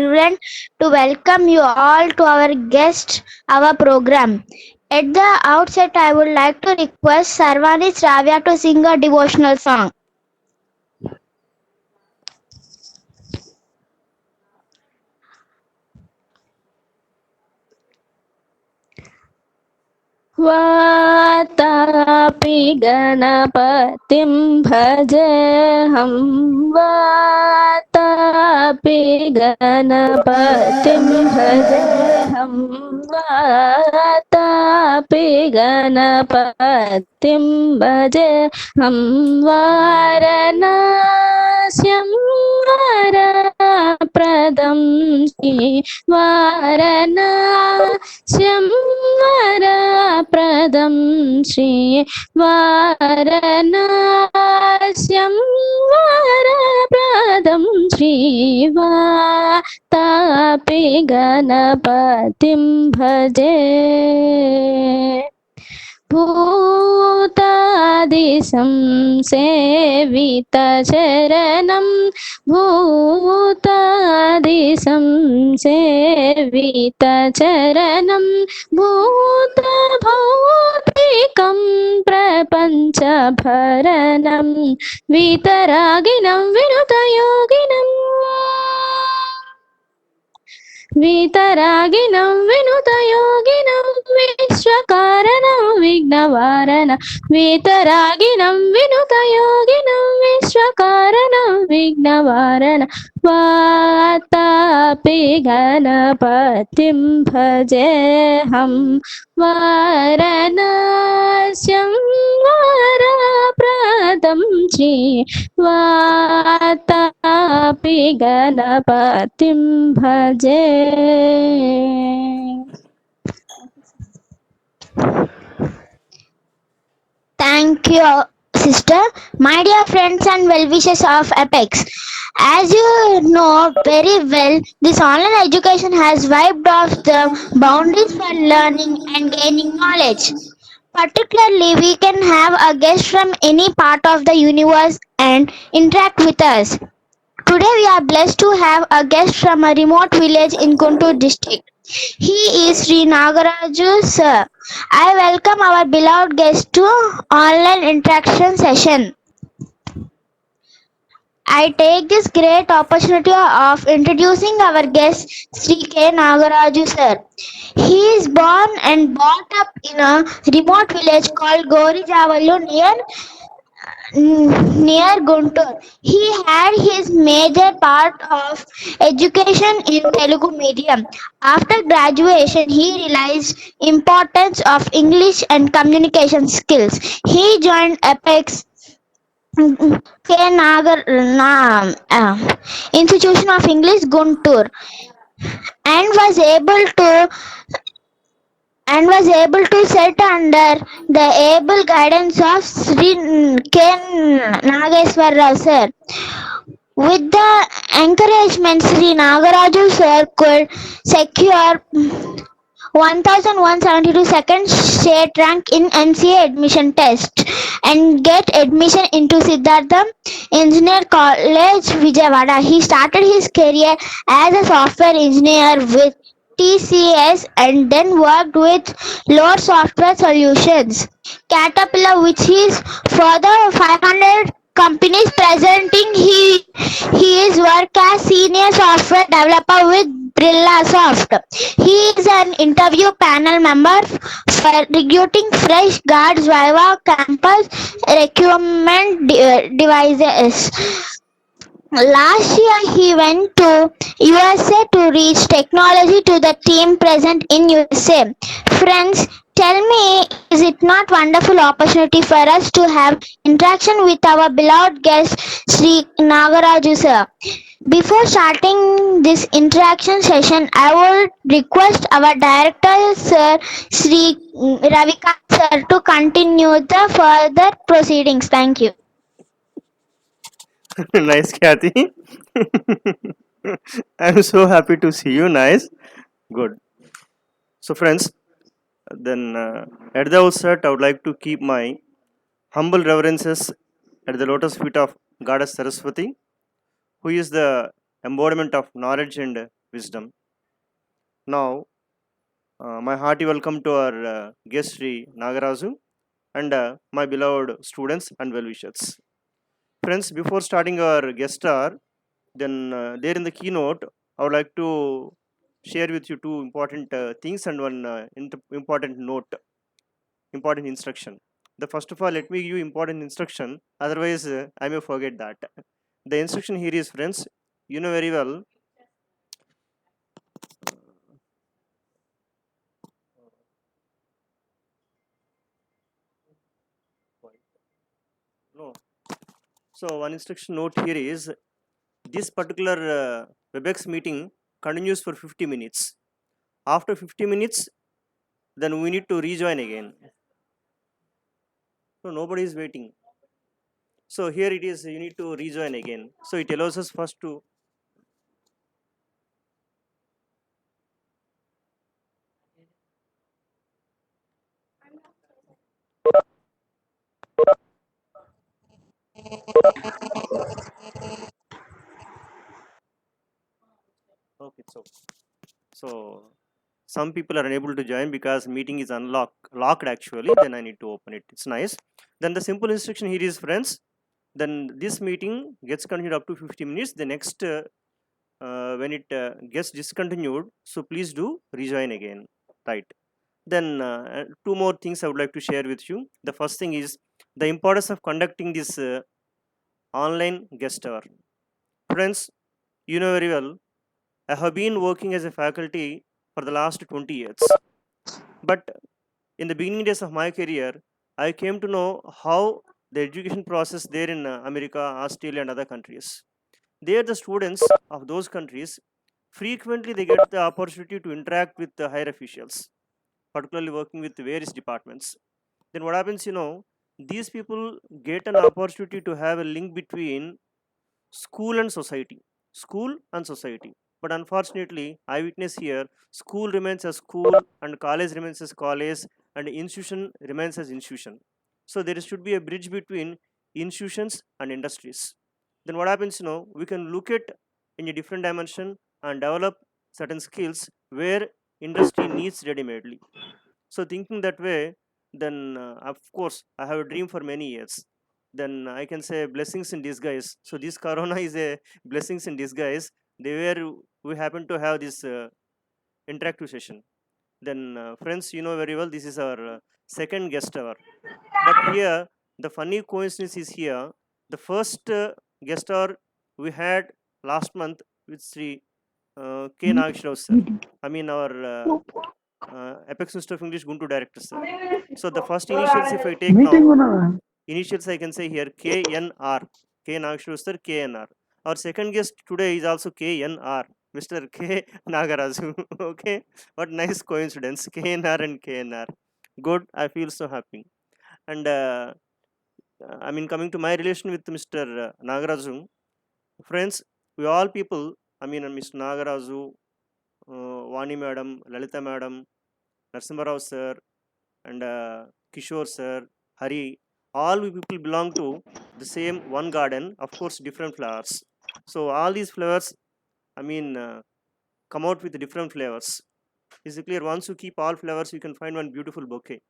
privilege to welcome you all to our program. At the outset, I would like to request Sarvani Sravya to sing a devotional song. Vatapi गणपतिं भजेऽहं Vatapi गणपतिं भजेऽहं Vatapi गणपतिं भजेऽहं वारणास्यं वरप्रदं वारणास्यं वरप्रदं Shri वारणास्यं वरप्रदं श्रीवातापि गणपतिं भजे भूतादिसंसेवितचरणं भूतादिसंसेवितचरणं भूतभौतिकं प्रपञ्चभरणं वीतरागिनं विनुतयोगिनम् वीतरागिनं विनुतयोगिनं विश्वकारणं विघ्नवारणं वीतरागिनं विनुतयोगिनं विश्वकारणं विघ्नवारणं वातापि गणपतिं भजेऽहं वारणास्यं वरप्रदं श्रीवातापि गणपतिं भजे. Thank you, sister. My dear friends and well-wishers of Apex. As you know very well, this online education has wiped off the boundaries for learning and gaining knowledge. Particularly, we can have a guest from any part of the universe and interact with us. Today, we are blessed to have a guest from a remote village in Guntur district. He is Sri Nagaraju sir. I welcome our beloved guest to online interaction session. I take this great opportunity of introducing our guest Sri K. Nagaraju sir. He is born and brought up in a remote village called Gorijavallu near Guntur. He had his major part of education in Telugu medium. After graduation, he realized importance of English and communication skills. He joined Apex K. Institution of English Guntur and was able to set under the able guidance of Sri K. Nageswar Rao sir. With the encouragement, Sri Nagaraju sir could secure 1172 second state rank in NCA admission test and get admission into Siddhartha Engineer College, Vijayawada. He started his career as a software engineer with TCS and then worked with Lore Software Solutions, Caterpillar, which is further 500 companies presenting his work as senior software developer with Brilla Soft. He is an interview panel member for recruiting fresh guards via campus recruitment devices. Last year, he went to USA to reach technology to the team present in USA. Friends, tell me, is it not wonderful opportunity for us to have interaction with our beloved guest Sri Nagaraju sir? Before starting this interaction session, I would request our director sir Sri Ravika sir to continue the further proceedings. Thank you. Nice, Kathy. I'm so happy to see you. Nice. Good. So, friends, then at the outset, I would like to keep my humble reverences at the lotus feet of Goddess Saraswati, who is the embodiment of knowledge and wisdom. Now, my hearty welcome to our guest Sri Nagaraju and my beloved students and well-wishers. Friends, before starting our guest star, then there in the keynote, I would like to share with you two important things and one important note, important instruction. The first of all, let me give you important instruction. Otherwise, I may forget that. The instruction here is, friends, you know very well. No. So one instruction note here is this particular WebEx meeting continues for 50 minutes. After 50 minutes, then we need to rejoin again. So nobody is waiting. So here it is, you need to rejoin again. So it allows us first to. Okay, so some people are unable to join because meeting is locked actually. Then I need to open it. It's nice. Then the simple instruction here is, friends. Then this meeting gets continued up to 50 minutes. The next when it gets discontinued, so please do rejoin again, right? Then two more things I would like to share with you. The first thing is the importance of conducting this online guest hour. Friends, you know very well, I have been working as a faculty for the last 20 years. But in the beginning days of my career, I came to know how the education process there in America, Australia, and other countries. There, the students of those countries frequently they get the opportunity to interact with the higher officials, particularly working with various departments. Then what happens, these people get an opportunity to have a link between school and society, school and society. But unfortunately, I witness here school remains as school and college remains as college and institution remains as institution. So there should be a bridge between institutions and industries. Then what happens, we can look at in a different dimension and develop certain skills where industry needs ready-madely. So thinking that way, then of course I have a dream for many years. Then I can say blessings in disguise. So this corona is a blessings in disguise. They were we happen to have this interactive session. Then friends, you know very well this is our second guest hour. But here the funny coincidence is here. The first guest hour we had last month with Sri K. Nageshrao sir. I mean our Apex Institute of English Guntur director sir. So the first initials if I take now, initials I can say here KNR, K. Nageshrao sir, KNR. Our second guest today is also KNR, Mr. K. Nagaraju. Okay, what nice coincidence, KNR and KNR. Good, I feel so happy. And I mean, coming to my relation with Mr. Nagaraju, friends, we all people, I mean, Mr. Nagaraju, Vani madam, Lalita madam, Narasimha Rao sir, and Kishore sir, Hari, all we people belong to the same one garden, of course, different flowers. So all these flowers, I mean, come out with different flavors. Is it clear? Once you keep all flowers, you can find one beautiful bouquet.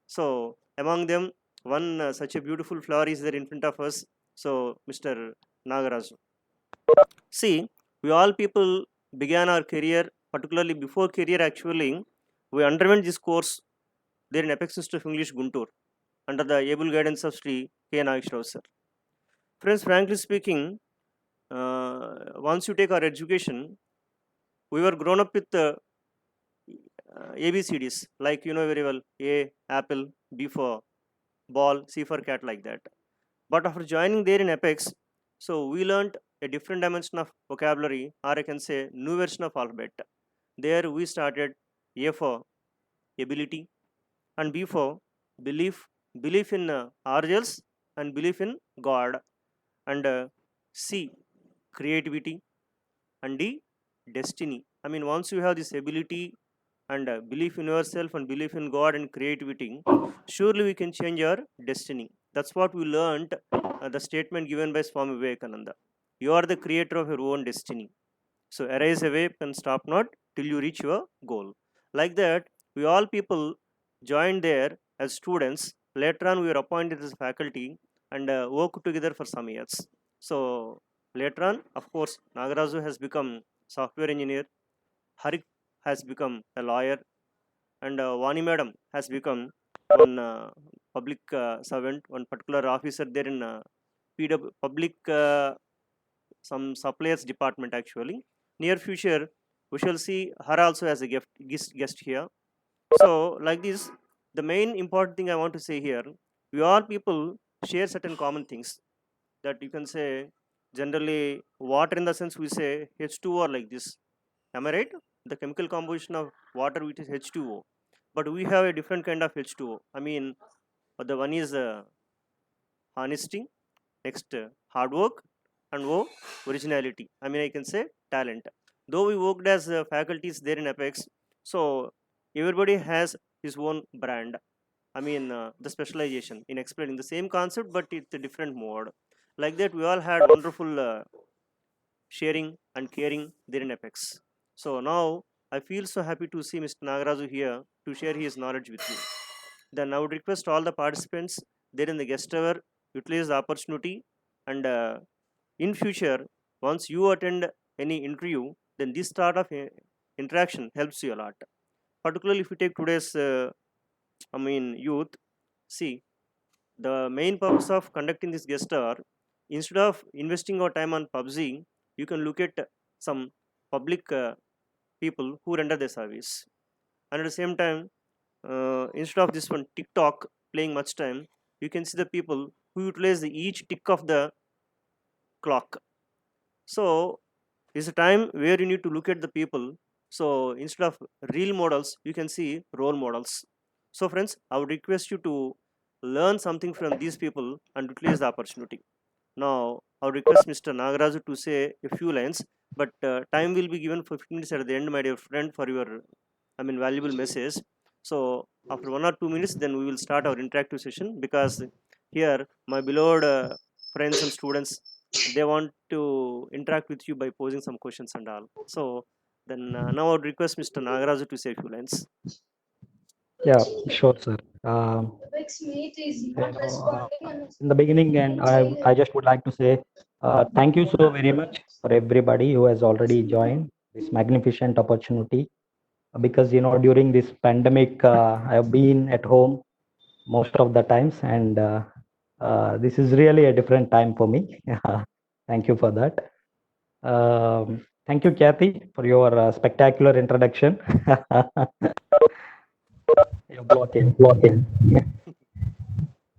So among them, one such a beautiful flower is there in front of us. So Mr. Nagaraj. See, we all people began our career, particularly before career actually, we underwent this course there in Apex Institute of English Guntur under the able guidance of Sri K. Nageshrao sir. Friends, frankly speaking, once you take our education, we were grown up with ABCDs, like you know very well, A, apple, B for ball, C for cat, like that. But after joining there in Apex, so we learned a different dimension of vocabulary, or I can say new version of alphabet. There we started A for ability, and B for belief, belief in ourselves and belief in God, and C creativity, and D destiny. I mean, once you have this ability and belief in yourself and belief in God and creativity, surely we can change our destiny. That's what we learned. The statement given by Swami Vivekananda: "You are the creator of your own destiny." So arise awake and stop not till you reach your goal. Like that, we all people joined there as students. Later on, we were appointed as faculty and worked together for some years. So later on, of course, Nagaraju has become software engineer. Harik has become a lawyer, and Vani madam has become one public servant, one particular officer there in PW public some suppliers department actually. Near future, we shall see her also as a guest here. So like this, the main important thing I want to say here, we all people share certain common things that you can say generally water in the sense we say H2O like this. Am I right? The chemical composition of water which is H2O. But we have a different kind of H2O. I mean, the one is honesty, next hard work, and originality. I mean, I can say talent. Though we worked as faculties there in Apex, so everybody has his own brand. I mean, the specialization in explaining the same concept, but it's a different mode. Like that, we all had wonderful sharing and caring there in Apex. So now I feel so happy to see Mr. Nagaraju here to share his knowledge with me. Then I would request all the participants there in the guest hour utilize the opportunity, and in future once you attend any interview, then this sort of interaction helps you a lot. Particularly if you take today's youth, see, the main purpose of conducting this guest hour, instead of investing our time on PUBG, you can look at some public people who render their service. And at the same time, instead of this one TikTok playing much time, you can see the people who utilize each tick of the clock. So it's a time where you need to look at the people. So instead of real models, you can see role models. So friends, I would request you to learn something from these people and utilize the opportunity. Now I would request Mr. Nagaraju to say a few lines, but time will be given for 15 minutes at the end, my dear friend, for your valuable message. So after 1 or 2 minutes, then we will start our interactive session, because here my beloved friends and students, they want to interact with you by posing some questions and all. So then now I would request Mr. Nagaraju to say a few lines. Yeah, sure, sir. In the beginning, and I just would like to say thank you so very much for everybody who has already joined this magnificent opportunity. Because during this pandemic, I have been at home most of the times, and this is really a different time for me. Thank you for that. Thank you, Kathy, for your spectacular introduction. You're blocking.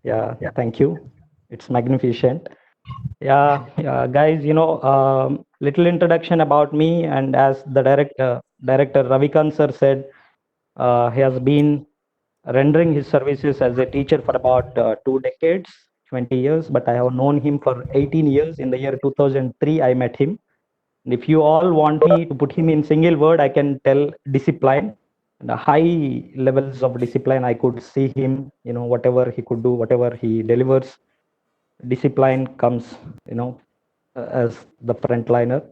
Yeah, thank you. It's magnificent. Yeah, guys, little introduction about me, and as the director Ravikant sir said, he has been rendering his services as a teacher for about 2 decades, 20 years, but I have known him for 18 years. In the year 2003, I met him. And if you all want me to put him in single word, I can tell discipline. The high levels of discipline, I could see him, whatever he could do, whatever he delivers, discipline comes, as the frontliner.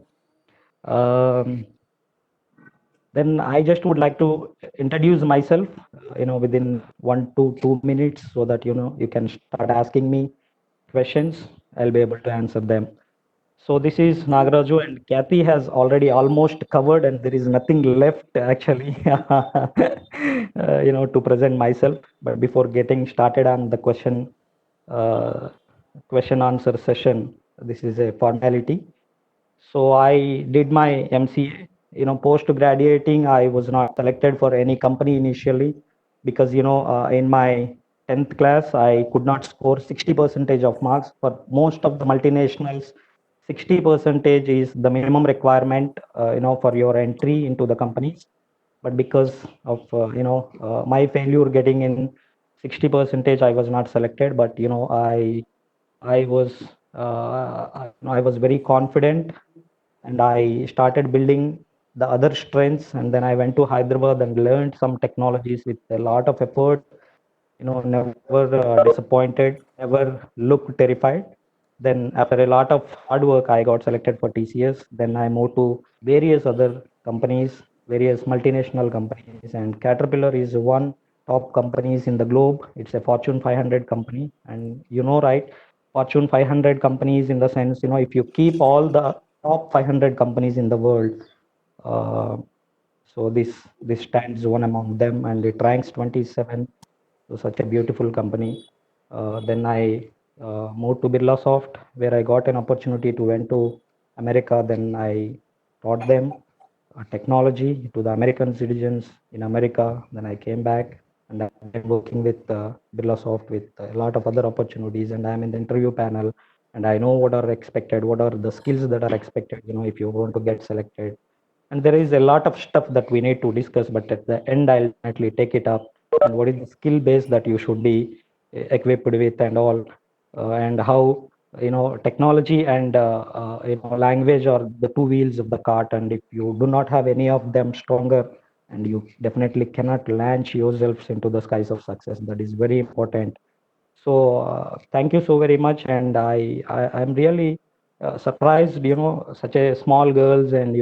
Then I just would like to introduce myself, within 1 to 2 minutes, so that, you can start asking me questions. I'll be able to answer them. So this is Nagaraju, and Kathy has already almost covered, and there is nothing left actually, to present myself. But before getting started on the question answer session, this is a formality. So I did my MCA. Post graduating, I was not selected for any company initially, because in my 10th class I could not score 60% of marks. For most of the multinationals, 60% is the minimum requirement, for your entry into the companies. But because of my failure getting in 60%, I was not selected. But I was very confident, and I started building the other strengths. And then I went to Hyderabad and learned some technologies with a lot of effort. Never disappointed, never looked terrified. Then after a lot of hard work, I got selected for TCS. Then I moved to various other companies, various multinational companies, and Caterpillar is one top companies in the globe. It's a Fortune 500 company, and right, Fortune 500 companies in the sense, if you keep all the top 500 companies in the world, uh, so this stands one among them, and it ranks 27. So such a beautiful company. Then I moved to Birlasoft, where I got an opportunity to went to America. Then I taught them technology to the American citizens in America. Then I came back and I've been working with Birlasoft with a lot of other opportunities. And I'm in the interview panel, and I know what are expected, what are the skills that are expected. If you want to get selected, and there is a lot of stuff that we need to discuss. But at the end, I'll definitely take it up. And what is the skill base that you should be equipped with, and all, and how technology and language are the two wheels of the cart, and if you do not have any of them stronger, and you definitely cannot launch yourselves into the skies of success. That is very important. So thank you so very much, and I'm really surprised, such a small girls, and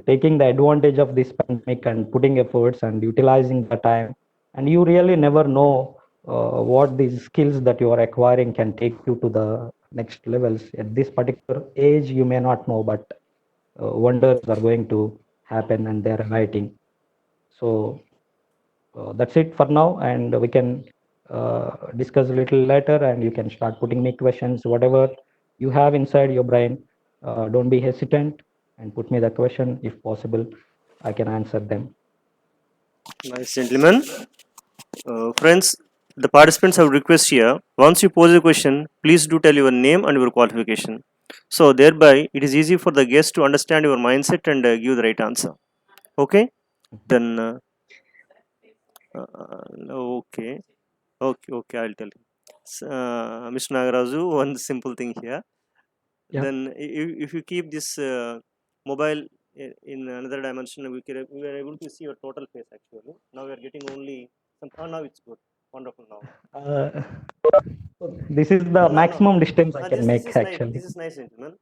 taking the advantage of this pandemic and putting efforts and utilizing the time, and you really never know what these skills that you are acquiring can take you to the next levels. At this particular age, you may not know, but wonders are going to happen, and they're writing. So that's it for now, and we can discuss a little later, and you can start putting me questions, whatever you have inside your brain. Don't be hesitant and put me the question. If possible, I can answer them. Nice, gentlemen. Friends, the participants have request here. Once you pose a question, please do tell your name and your qualification. So thereby, it is easy for the guest to understand your mindset and give the right answer. Okay? Then, okay. Okay, I'll tell you. Mr. Nagaraju, one simple thing here. Yeah. Then, if you keep this mobile in another dimension, we are able to see your total face actually. Now we are getting only some. Now it's good. Wonderful now. This is the maximum distance I can make, this is nice. actually. This is nice, gentlemen.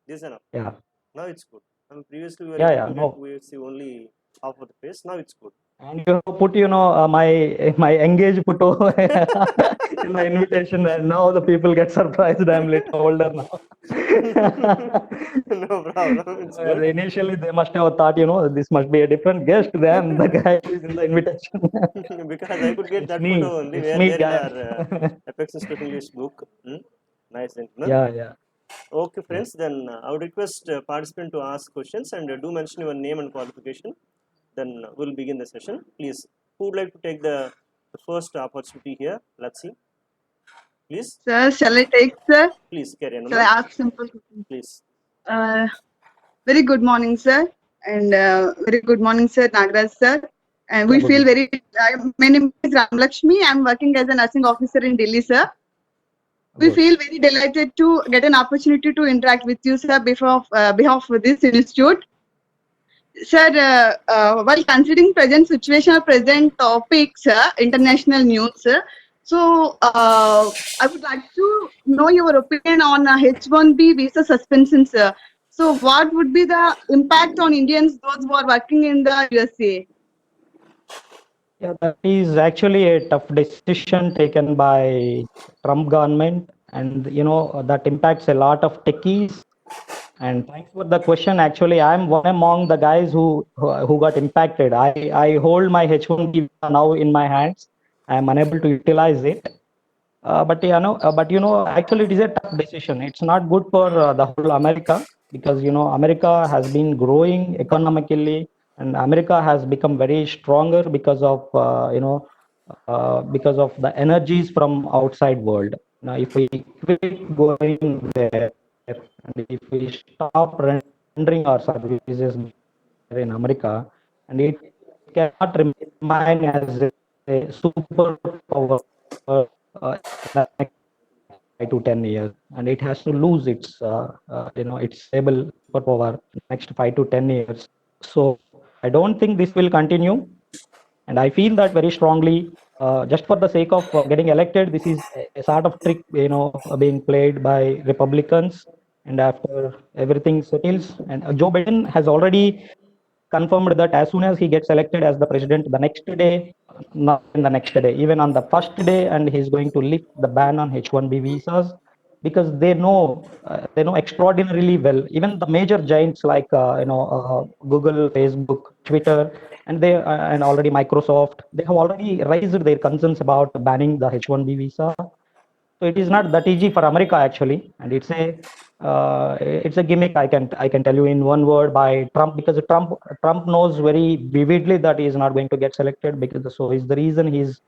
This is enough. Yeah. Now it's good. I mean, previously we were Yeah, able to no. we see only half of the face. Now it's good. And you have put, my engaged photo in the invitation, and now the people get surprised. I'm little older now. No problem. It's good. Initially, they must have thought, this must be a different guest than the guy who is in the invitation. Because I could get that me. photo only It's where me, there guys. are Apex Institute English book. Nice, gentlemen. Yeah. Okay, friends. Then I would request participant to ask questions and do mention your name and qualification. Then we'll begin the session. Please, who would like to take the first opportunity here? Let's see. Please. Sir, shall I take, sir? Please carry on. Shall I ask simple questions? Please. Very good morning, sir. And very good morning, sir, Nagaraj, sir. And we Good feel morning. my name is Ramlakshmi. I'm working as a nursing officer in Delhi, sir. We Good. feel very delighted to get an opportunity to interact with you, sir, behalf of this institute. Sir, while considering present situation or present topics, international news, sir, so I would like to know your opinion on H-1B visa suspension, sir. So what would be the impact on Indians, those who are working in the USA? Yeah, that is actually a tough decision taken by Trump government, and that impacts a lot of techies. And thanks for the question. Actually, I'm one among the guys who got impacted. I hold my H1B visa now in my hands. I'm unable to utilize it. But actually, it is a tough decision. It's not good for the whole America, because America has been growing economically, and America has become very stronger because of because of the energies from outside world. Now, if we quit going there, and if we stop rendering our services in America, and it cannot remain as a superpower in the next 5 to 10 years, and it has to lose its its stable superpower next 5 to 10 years. So I don't think this will continue, and I feel that very strongly. just for the sake of getting elected. This is a sort of trick, being played by Republicans. And after everything settles, and Joe Biden has already confirmed that as soon as he gets elected as the president, the next day, not in the next day, even on the first day, and he's going to lift the ban on H-1B visas, because they know extraordinarily well. Even the major giants like Google, Facebook, Twitter, and already Microsoft, they have already raised their concerns about banning the H-1B visa. So it is not that easy for America actually, and it's a gimmick. I can tell you in one word by Trump, because Trump knows very vividly that he is not going to get selected, because so is the reason he's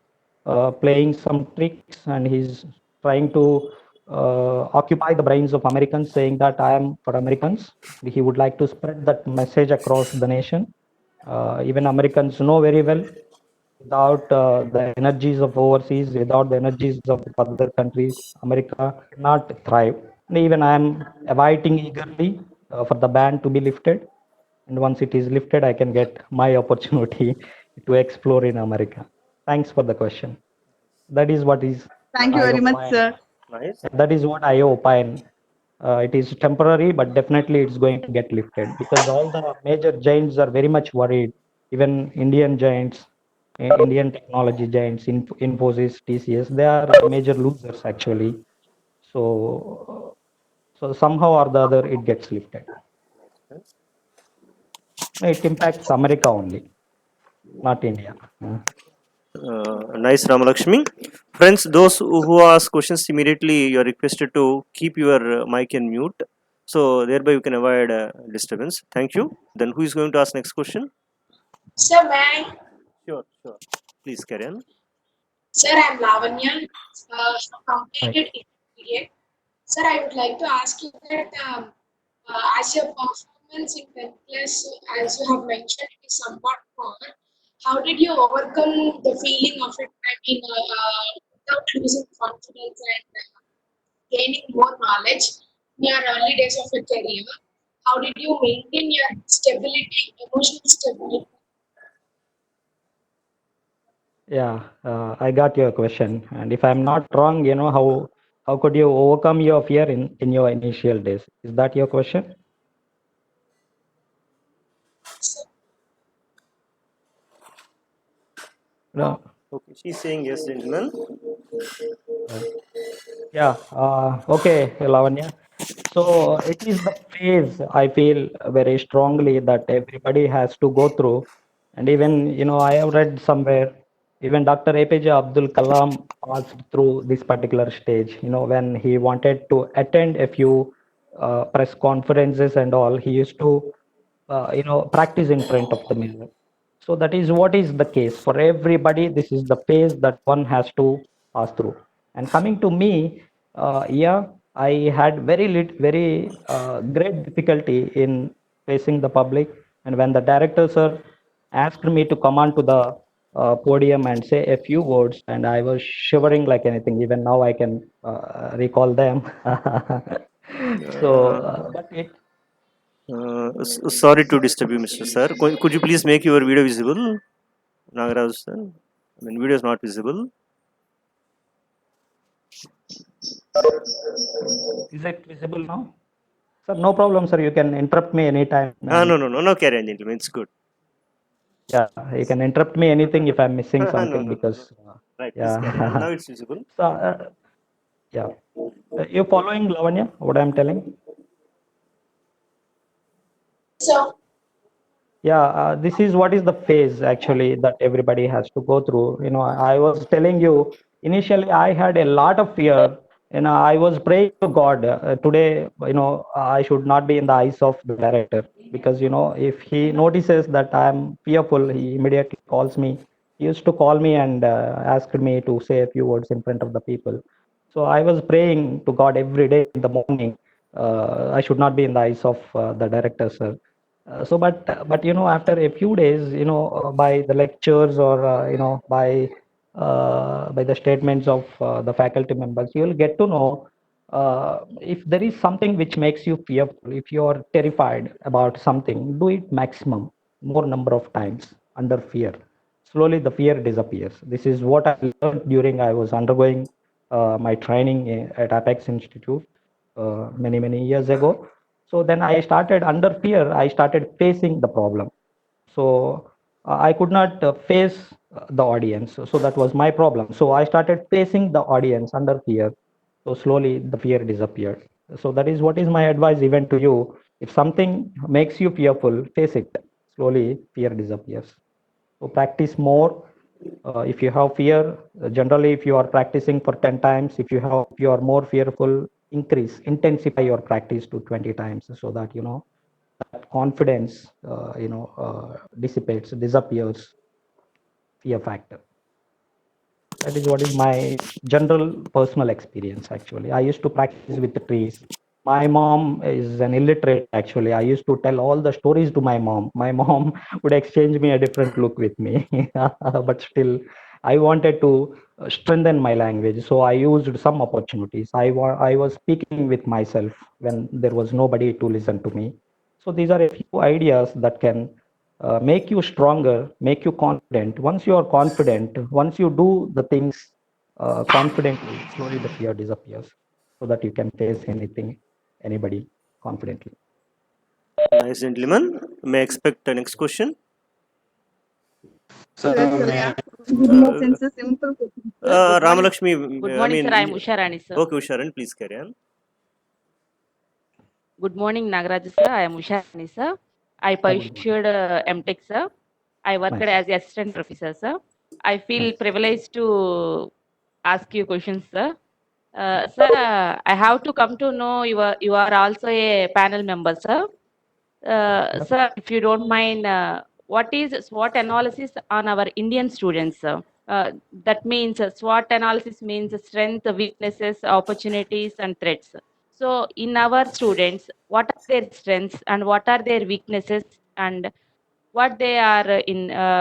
playing some tricks, and he's trying to occupy the brains of Americans, saying that I am for Americans. He would like to spread that message across the nation. Even Americans know very well, without the energies of overseas, without the energies of other countries, America cannot thrive. And even I am awaiting eagerly for the ban to be lifted. And once it is lifted, I can get my opportunity to explore in America. Thanks for the question. That is what is Thank you I very much, opine. sir. Nice. That is what I opine. It is temporary, but definitely it's going to get lifted, because all the major giants are very much worried. Even Indian giants, Indian technology giants, Infosys, TCS, they are major losers actually. So somehow or the other, it gets lifted. It impacts America only, not India. Nice, Ramalakshmi. Friends, those who ask questions immediately, you are requested to keep your mic in mute. So thereby you can avoid disturbance. Thank you. Then who is going to ask next question? Sir, may I? Sure. Please carry on. Sir, I'm Lavanya, Right. completed intermediate. Sir, I would like to ask you that as your performance in 10th class, as you have mentioned, it is somewhat poor. How did you overcome the feeling of it? I mean, without losing confidence and gaining more knowledge in your early days of your career? How did you maintain your stability, emotional stability? Yeah, I got your question. And if I'm not wrong, how could you overcome your fear in your initial days? Is that your question? No. Okay, she's saying yes, gentlemen. Yeah. Okay, Lavanya. So it is the phase I feel very strongly that everybody has to go through. And even, I have read somewhere, even Dr. APJ Abdul Kalam passed through this particular stage, when he wanted to attend a few press conferences and all, he used to, practice in front of the mirror. So that is what is the case for everybody. This is the phase that one has to pass through. And coming to me, yeah, I had very great difficulty in facing the public. And when the director sir asked me to come on to the podium and say a few words, and I was shivering like anything. Even now, I can recall them. So, but it Sorry to disturb you, Mr. Sir. Could you please make your video visible, Nagaraj sir? I mean, video is not visible. is it visible now? Sir, no problem, sir. You can interrupt me anytime. No, carry on, gentlemen. It's good. Yeah, you can interrupt me anything if I'm missing something, No. because Right, please carry on. yeah. Now it's visible. So yeah, you're following, Lavanya, what I'm telling? So, Yeah, this is what is the phase actually that everybody has to go through. I was telling you, initially I had a lot of fear. I was praying to God today. I should not be in the eyes of the director, because if he notices that I'm fearful, he immediately calls me. He used to call me and asked me to say a few words in front of the people. So I was praying to God every day in the morning. I should not be in the eyes of the director, sir. But after a few days, by the lectures, or by the statements of the faculty members, you will get to know if there is something which makes you fearful. If you are terrified about something, do it maximum, more number of times under fear. slowly the fear disappears. This is what I learned during I was undergoing my training at Apex Institute many years ago. So then I started under fear. I started facing the problem. So I could not face the audience. So that was my problem. So I started facing the audience under fear. So slowly the fear disappeared. So that is what is my advice even to you. If something makes you fearful, face it. Slowly fear disappears. So practice more. If you have fear, generally if you are practicing for 10 times, if you are more fearful, intensify your practice to 20 times, so that that confidence disappears, fear factor. That is what is my general personal experience. Actually, I used to practice with the trees. My mom is an illiterate. Actually, I used to tell all the stories to my mom. My mom would exchange me a different look with me, but still I wanted to strengthen my language, so I used some opportunities. I was speaking with myself when there was nobody to listen to me. So these are a few ideas that can make you stronger, make you confident. Once you are confident, once you do the things confidently, slowly the fear disappears, so that you can face anything, anybody confidently. Nice, gentlemen. May I expect the next question? Sir, may I ask one since a simple question, sir? Ramalakshmi. Good morning, sir. I am Usha Rani, sir. Okay, Usharan, please carry on. Good morning, Nagaraj, sir. I am Usha Rani, sir. I pursued MTech, sir. I worked Nice. as the assistant professor, sir. I feel Nice. privileged to ask you questions, sir. Sir, I have to come to know you are also a panel member, sir. Yep. Sir, if you don't mind, what is SWOT analysis on our Indian students, sir? That means SWOT analysis means strength, weaknesses, opportunities, and threats. So, in our students, what are their strengths and what are their weaknesses, and what they are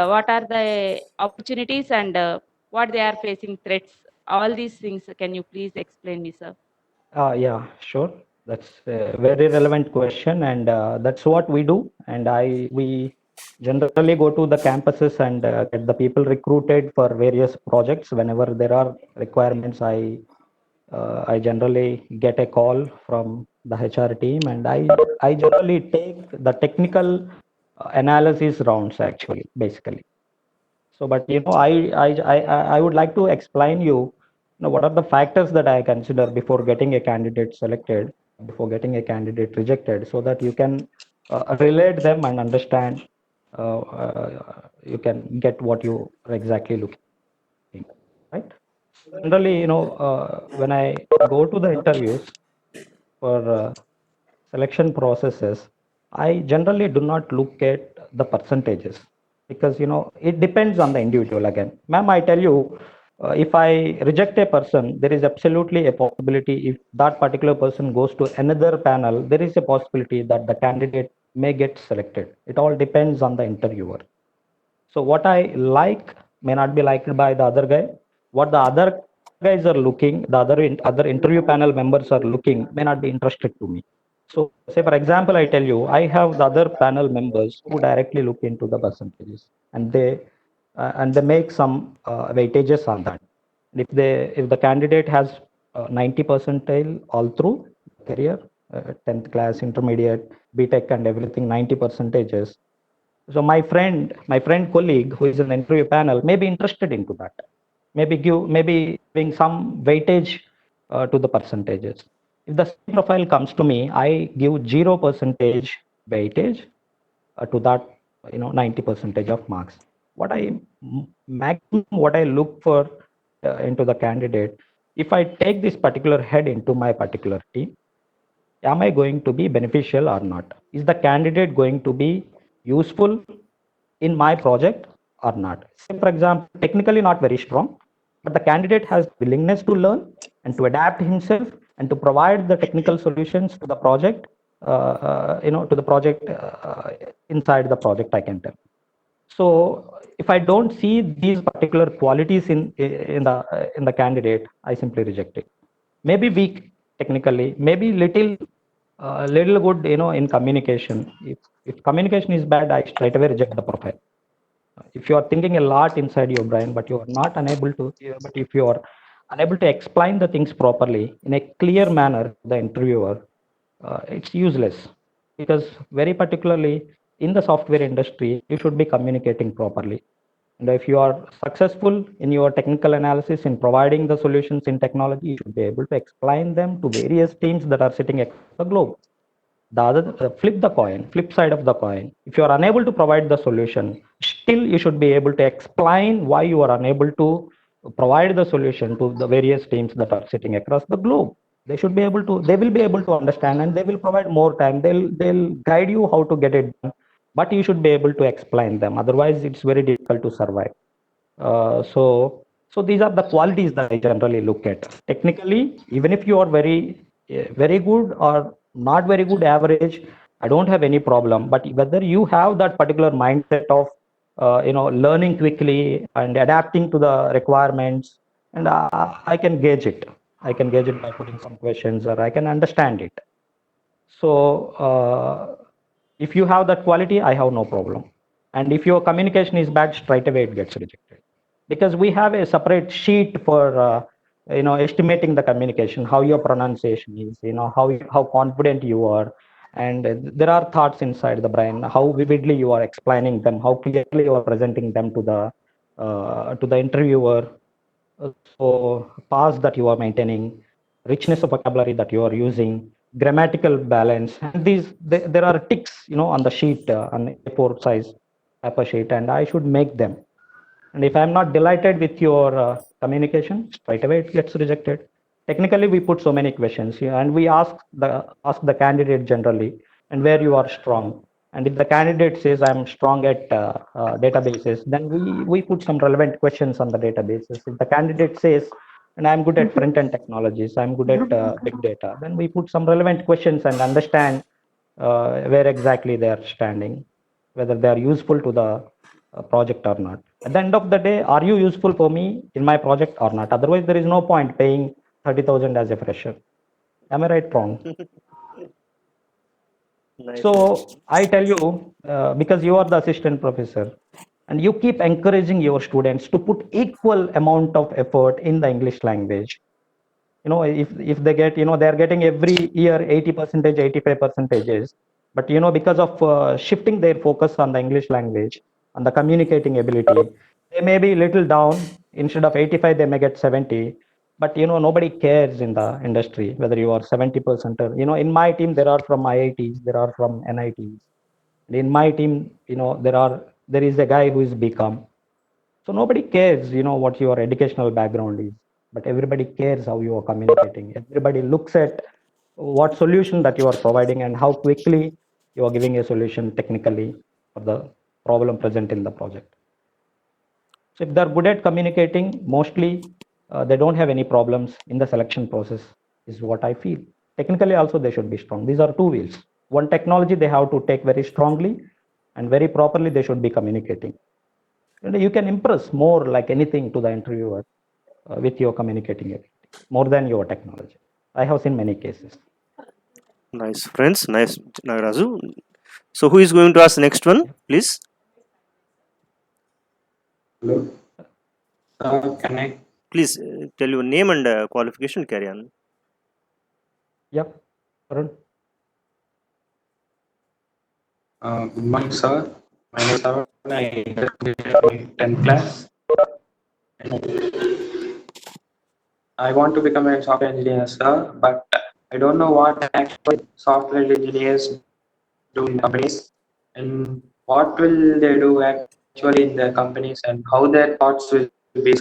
what are the opportunities and what they are facing threats? All these things, can you please explain me, sir? Yeah, sure. That's a very relevant question, and that's what we do. And we generally go to the campuses and get the people recruited for various projects. Whenever there are requirements, I generally get a call from the HR team, and I generally take the technical analysis rounds, actually, basically. So, but I would like to explain what are the factors that I consider before getting a candidate selected, before getting a candidate rejected, so that you can relate them and understand. You can get what you are exactly looking, right? Generally, when I go to the interviews for selection processes, I generally do not look at the percentages, because it depends on the individual again. Ma'am, I tell you, if I reject a person, there is absolutely a possibility if that particular person goes to another panel, there is a possibility that the candidate may get selected. It all depends on the interviewer. So what I like may not be liked by the other guy. What the other guys are looking, the other interview panel members are looking, may not be interested to me. So say for example, I tell you, I have the other panel members who directly look into the percentages, and they make some weightages on that. And if the candidate has 90 percentile all through career, 10th class, intermediate, BTech, and everything, 90 percentages. So my friend colleague who is in the interview panel may be interested into that. Maybe giving some weightage to the percentages. If the same profile comes to me, I give 0 percentage weightage to that 90 percentage of marks. What I look for into the candidate, if I take this particular head into my particular team, am I going to be beneficial or not? Is the candidate going to be useful in my project or not? Say, for example, technically not very strong, but the candidate has willingness to learn and to adapt himself and to provide the technical solutions to the project, inside the project, I can tell. So if I don't see these particular qualities in the candidate, I simply reject it. Maybe weak technically, maybe little good in communication. If communication is bad, I straight away reject the profile. If you are thinking a lot inside your brain, but you are not unable to, but if you are unable to explain the things properly in a clear manner to the interviewer, it's useless. Because very particularly in the software industry, you should be communicating properly. And if you are successful in your technical analysis in providing the solutions in technology, you should be able to explain them to various teams that are sitting across the globe. The other flip side of the coin, if you are unable to provide the solution, still you should be able to explain why you are unable to provide the solution to the various teams that are sitting across the globe. They should be able to, they will be able to understand, and they will provide more time. They'll guide you how to get it done, but you should be able to explain them. Otherwise, it's very difficult to survive. So these are the qualities that I generally look at. Technically, even if you are very good or not very good, average, I don't have any problem. But whether you have that particular mindset of learning quickly and adapting to the requirements, and I can gauge it. I can gauge it by putting some questions, or I can understand it. So if you have that quality, I have no problem. And if your communication is bad, straight away it gets rejected. Because we have a separate sheet for estimating the communication, how your pronunciation is, how confident you are, and there are thoughts inside the brain, how vividly you are explaining them, how clearly you are presenting them to the interviewer. So pause that you are maintaining, richness of vocabulary that you are using, grammatical balance, and there are ticks on the sheet, on A4 size paper sheet, and I should make them. And if I'm not delighted with your communication, straight away it gets rejected. Technically, we put so many questions here, and we ask the candidate generally, and where you are strong. And if the candidate says I'm strong at databases, then we put some relevant questions on the databases. If the candidate says, and I'm good at front-end technologies, I'm good at big data, then we put some relevant questions and understand where exactly they are standing, whether they are useful to the project or not. At the end of the day, are you useful for me in my project or not? Otherwise, there is no point paying 30,000 as a fresher. Am I right, wrong? Nice. So I tell you, because you are the assistant professor, and you keep encouraging your students to put equal amount of effort in the English language. If they get, they're getting every year 80%, 85 percentages, but because of shifting their focus on the English language, on the communicating ability, they may be little down. Instead of 85, they may get 70. But nobody cares in the industry whether you are 70% or in my team there are from IITs, there are from NITs. In my team, there is a guy who is BCom. So nobody cares, what your educational background is, but everybody cares how you are communicating. Everybody looks at what solution that you are providing and how quickly you are giving a solution technically for the problem present in the project. So if they're good at communicating, mostly they don't have any problems in the selection process, is what I feel. Technically also they should be strong. These are two wheels. One technology they have to take very strongly, and very properly they should be communicating. You can impress more like anything to the interviewer with your communicating ability, more than your technology. I have seen many cases. Nice, friends. Nice, Nagaraju. So who is going to ask the next one, please? Hello. Can I? Please tell your name and qualification, carry on. Yep. Arun. Good morning, sir. My name is Arun. I graduated 10th class. I want to become a software engineer, sir, but I don't know what actually software engineers do in companies, and what will they do actually in the companies, and how their thoughts will be.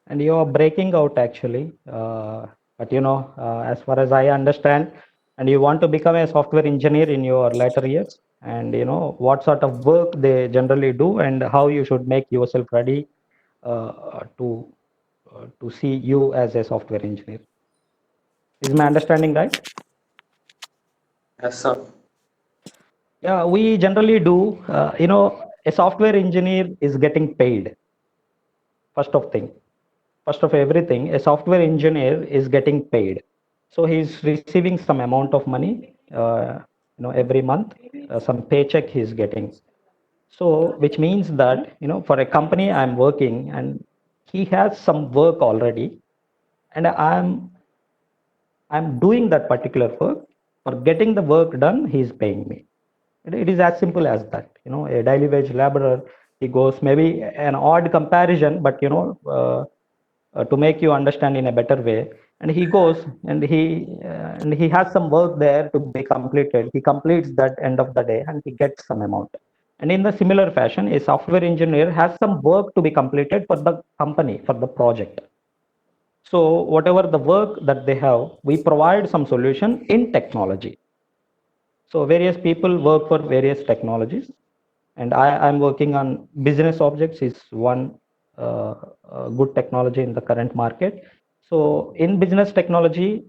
And you are breaking out actually, but as far as I understand, and you want to become a software engineer in your later years, and what sort of work they generally do, and how you should make yourself ready to see you as a software engineer. Is my understanding right? Yes, sir. Yeah, we generally do. A software engineer is getting paid. First of everything, a software engineer is getting paid. So he's receiving some amount of money, every month, some paycheck he's getting. So, which means that, for a company I'm working and he has some work already, and I'm doing that particular work. For getting the work done, he's paying me. It is as simple as that. A daily wage laborer, he goes, maybe an odd comparison, but to make you understand in a better way. And he goes and he has some work there to be completed. He completes that end of the day and he gets some amount. And in the similar fashion, a software engineer has some work to be completed for the company, for the project. So whatever the work that they have, we provide some solution in technology. So various people work for various technologies, and I'm working on business objects is one good technology in the current market. So in business technology,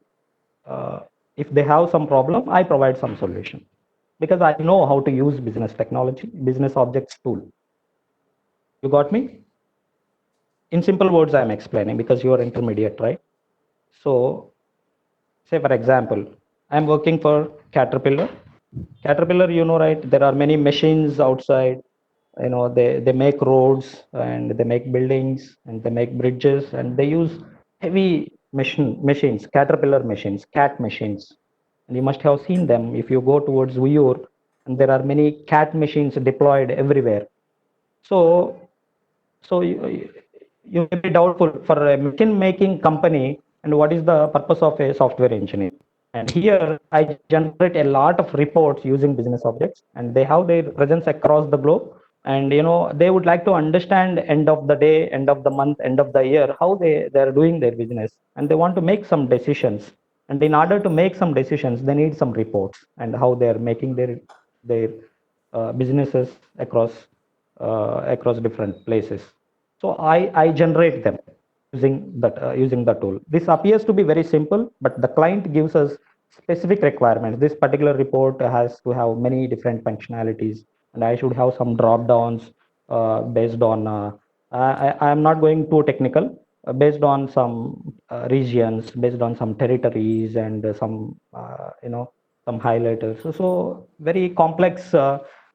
if they have some problem, I provide some solution because I know how to use business technology, business objects tool. You got me? In simple words, I'm explaining because you are intermediate, right? So say for example, I'm working for Caterpillar. Right, there are many machines outside. They make roads and they make buildings and they make bridges, and they use heavy machines, Caterpillar machines, cat machines. And you must have seen them if you go towards Uyur, and there are many cat machines deployed everywhere. So you may be doubtful for a machine making company, and what is the purpose of a software engineer? And here I generate a lot of reports using business objects, and they have their presence across the globe. And they would like to understand end of the day, end of the month, end of the year, how they are doing their business, and they want to make some decisions. And in order to make some decisions, they need some reports and how they are making their businesses across different places. So I generate them using the tool. This appears to be very simple, but the client gives us specific requirements. This particular report has to have many different functionalities, and I should have some drop downs based on. I am not going too technical. Based on some regions, based on some territories, and some some highlighters. So very complex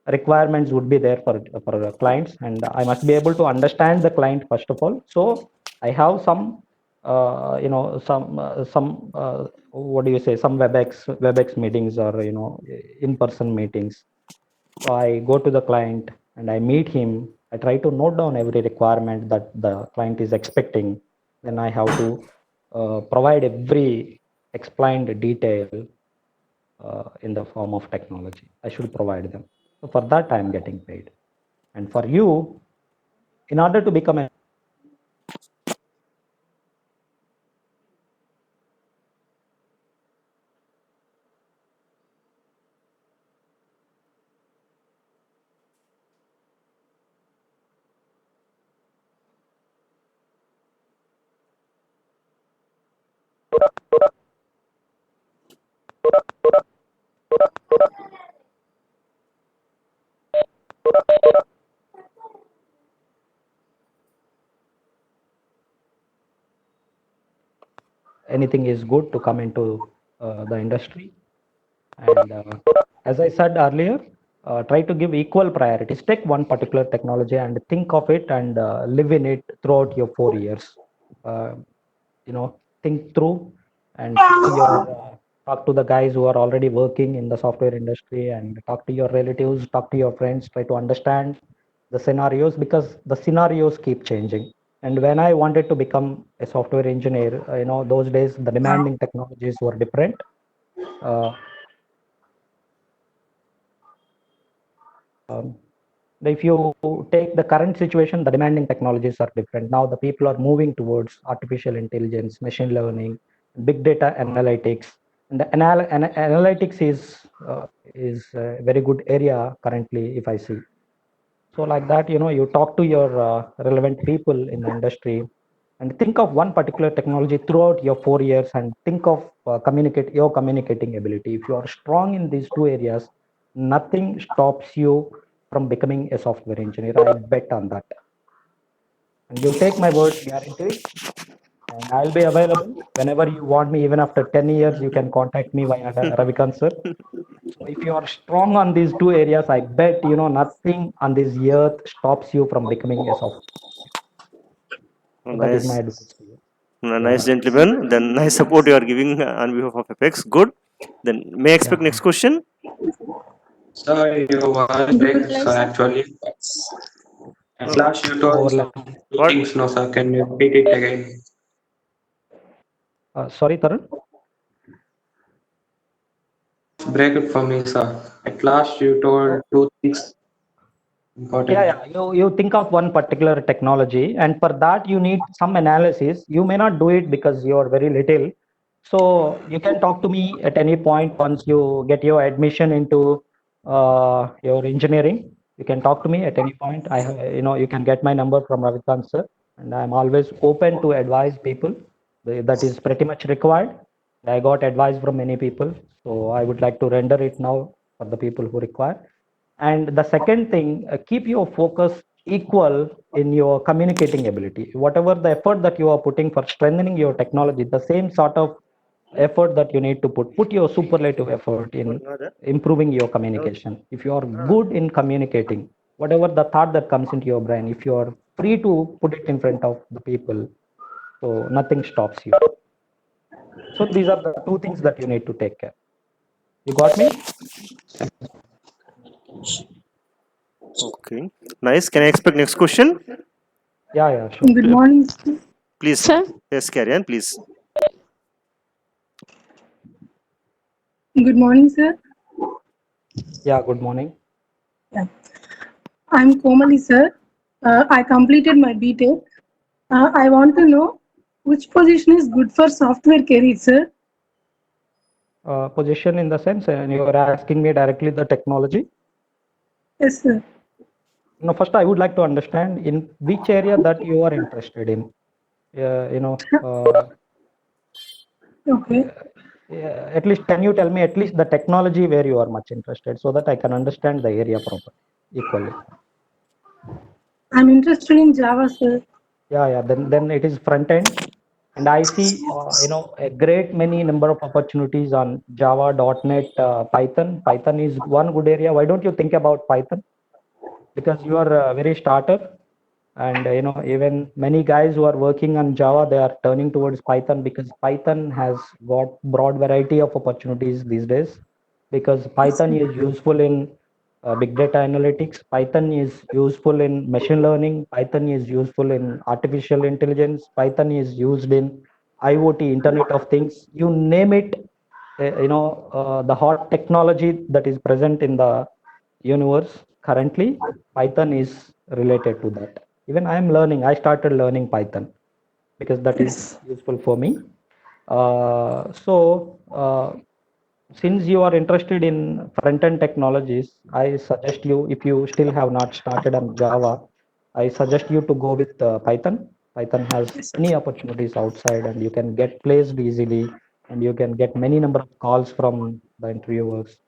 requirements would be there for clients, and I must be able to understand the client first of all. So I have some what do you say, some webex meetings, or in-person meetings. So I go to the client and I meet him. I try to note down every requirement that the client is expecting. Then I have to provide every explained detail in the form of technology. I should provide them. So for that, I am getting paid. And for you, in order to become a anything is good to come into the industry. And as I said earlier, try to give equal priorities. Take one particular technology and think of it and live in it throughout your 4 years. Think through and talk to the guys who are already working in the software industry, and talk to your relatives, talk to your friends. Try to understand the scenarios, because the scenarios keep changing. And when I wanted to become a software engineer, those days the demanding technologies were different. If you take the current situation, the demanding technologies are different. Now the people are moving towards artificial intelligence, machine learning, big data analytics. And the analytics is a very good area currently, if I see. So like that, you talk to your relevant people in the industry and think of one particular technology throughout your 4 years, and think of your communicating ability. If you are strong in these two areas, nothing stops you from becoming a software engineer. I bet on that. And you take my word, guarantee. and I'll be available whenever you want me. Even after 10 years, you can contact me via Ravikant sir. So if you are strong on these two areas, I bet nothing on this earth stops you from becoming a software. So that is my Nice. advice to you. Nice, gentlemen. Then nice support you are giving on behalf of Apex. Good. Then may I expect next question? Sir, your voice breaks, sir, actually. At last you told Overlap. two things, no, sir. Can you repeat it again? Sorry, Tarun. Break it for me, sir. At last you told two things important. Yeah. You think of one particular technology, and for that you need some analysis. You may not do it because you are very little. So you can talk to me at any point once you get your admission into your engineering. You can talk to me at any point. You can get my number from Ravikant sir, and I'm always open to advise people. That is pretty much required. I got advice from many people, so I would like to render it now for the people who require. And the second thing, keep your focus equal in your communicating ability. Whatever the effort that you are putting for strengthening your technology, the same sort of effort that you need to put your superlative effort in improving your communication. If you are good in communicating, whatever the thought that comes into your brain, if you are free to put it in front of the people, so nothing stops you. So these are the two things that you need to take care. You got me? Okay. Nice. Can I expect next question? Yeah, sure. Good morning. Please. Sir? Yes, carry on, please. Good morning, sir. Yeah, good morning. I'm Komali, sir. I completed my BTech. I want to know which position is good for software career, sir. Position in the sense, and you are asking me directly the technology. Yes, sir. First I would like to understand in which area that you are interested in. Okay. At least can you tell me at least the technology where you are much interested, so that I can understand the area properly, equally. I'm interested in Java, sir. Yeah. Then it is front end, and I see a great many number of opportunities on Java, .NET, Python. Python is one good area. Why don't you think about Python? Because you are a very starter, and even many guys who are working on Java, they are turning towards Python, because Python has got broad variety of opportunities these days. Because Python is useful in big data analytics, Python is useful in machine learning, Python is useful in artificial intelligence, Python is used in IoT, Internet of Things, you name it. The hot technology that is present in the universe currently, Python is related to that. Even I started learning Python because that is useful for me. Since you are interested in front-end technologies, I suggest you, if you still have not started on Java, I suggest you to go with Python. Python has many opportunities outside, and you can get placed easily, and you can get many number of calls from the interviewers,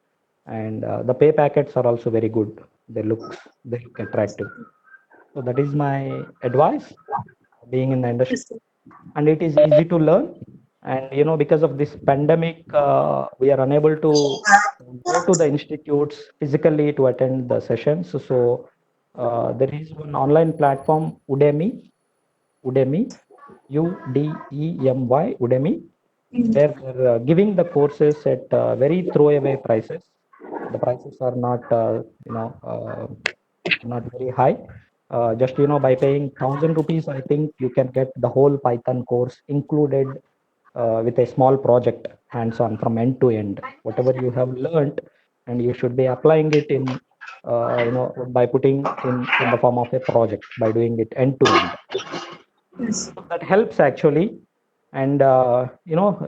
and the pay packets are also very good. They look attractive. So that is my advice, being in the industry, and it is easy to learn. And because of this pandemic, we are unable to go to the institutes physically to attend the sessions. So there is one online platform, Udemy, Udemy, Udemy, where they're giving the courses at very throwaway prices. The prices are not very high. Just by paying 1,000 rupees, I think you can get the whole Python course included with a small project, hands-on from end to end. Whatever you have learned, and you should be applying it in, by putting in the form of a project, by doing it end to end. That helps actually, and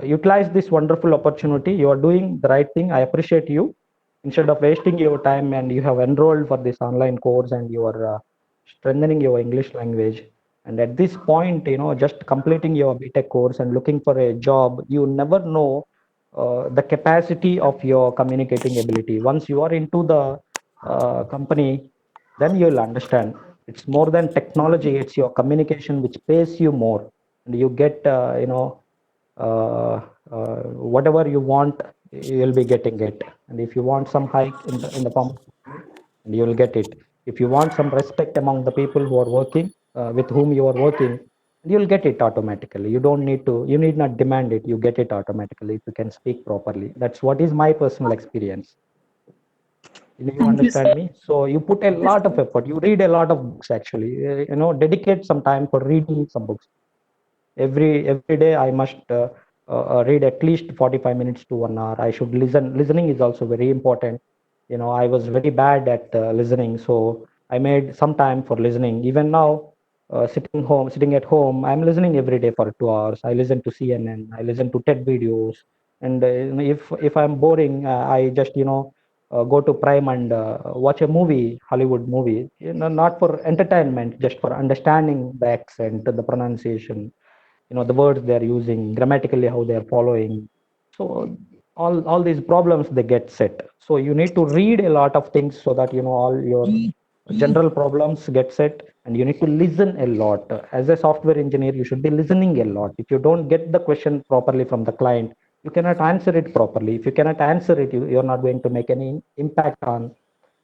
utilize this wonderful opportunity. You are doing the right thing. I appreciate you. Instead of wasting your time, and you have enrolled for this online course, and you are strengthening your English language. And at this point, just completing your BTech course and looking for a job, you never know the capacity of your communicating ability. Once you are into the company, then you'll understand it's more than technology, it's your communication which pays you more. and you get whatever you want, you'll be getting it. And if you want some hike in the form of salary, and you will get it. If you want some respect among the people who are working, with whom you are working, you'll get it automatically. You need not demand it, you get it automatically if you can speak properly. That's what is my personal experience. You understand me? So you put a lot of effort, you read a lot of books actually. Dedicate some time for reading some books. Every day I must read at least 45 minutes to 1 hour. I should listening is also very important. I was very bad at listening, so I made some time for listening. Even now, sitting at home, I'm listening every day for 2 hours. I listen to CNN, I listen to TED videos. And if I'm boring, I just go to Prime and watch a movie, Hollywood movie, not for entertainment, just for understanding the accent, the pronunciation, the words they're using, grammatically how they're following. So all these problems, they get set. So you need to read a lot of things so that all your general problems get set. And you need to listen a lot. As a software engineer, you should be listening a lot. If you don't get the question properly from the client, you cannot answer it properly. If you cannot answer it, you're not going to make any impact on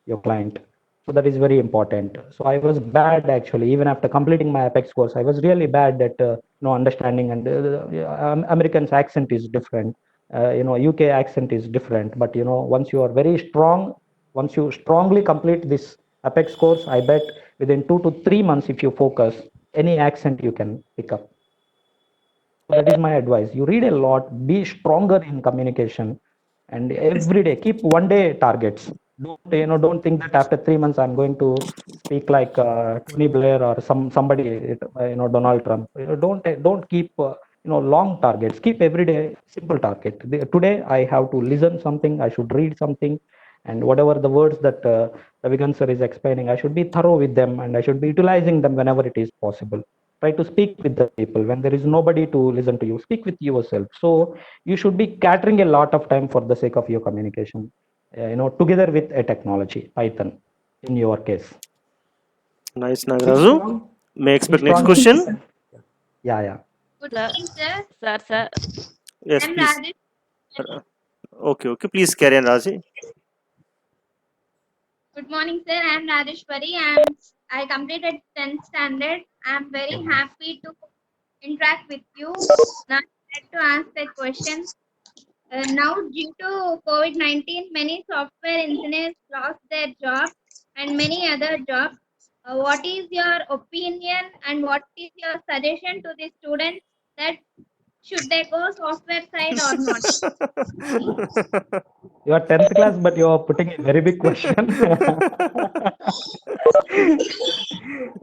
your client. So that is very important. So I was bad actually. Even after completing my Apex course, I was really bad at understanding. And American's accent is different. UK accent is different. But once you are very strong, once you strongly complete this Apex course, I bet within 2 to 3 months, if you focus, any accent you can pick up. So that is my advice. You read a lot, be stronger in communication, and every day keep one day targets. Don't think that after 3 months I'm going to speak like Tony Blair or somebody, Donald Trump. Don't keep long targets. Keep every day simple target. Today I have to listen something, I should read something, and whatever the words that Ravikant sir is explaining, I should be thorough with them, and I should be utilizing them whenever it is possible. Try to speak with the people. When there is nobody to listen to you, speak with yourself. So you should be catering a lot of time for the sake of your communication, together with a technology, Python, in your case. Nice, Nagaraju. May I expect next question? Yeah. Good morning, sir. Sir. Yes, I'm please. Rajesh. Okay. Please carry on, Raji. Good morning, sir. I'm Rajeshwari. I completed 10th standard. I'm very happy to interact with you. Now I'd like to ask a question. Now, due to COVID-19, many software engineers lost their jobs and many other jobs. What is your opinion and what is your suggestion to the students that should they go software side or not? You are 10th class, but you are putting a very big question.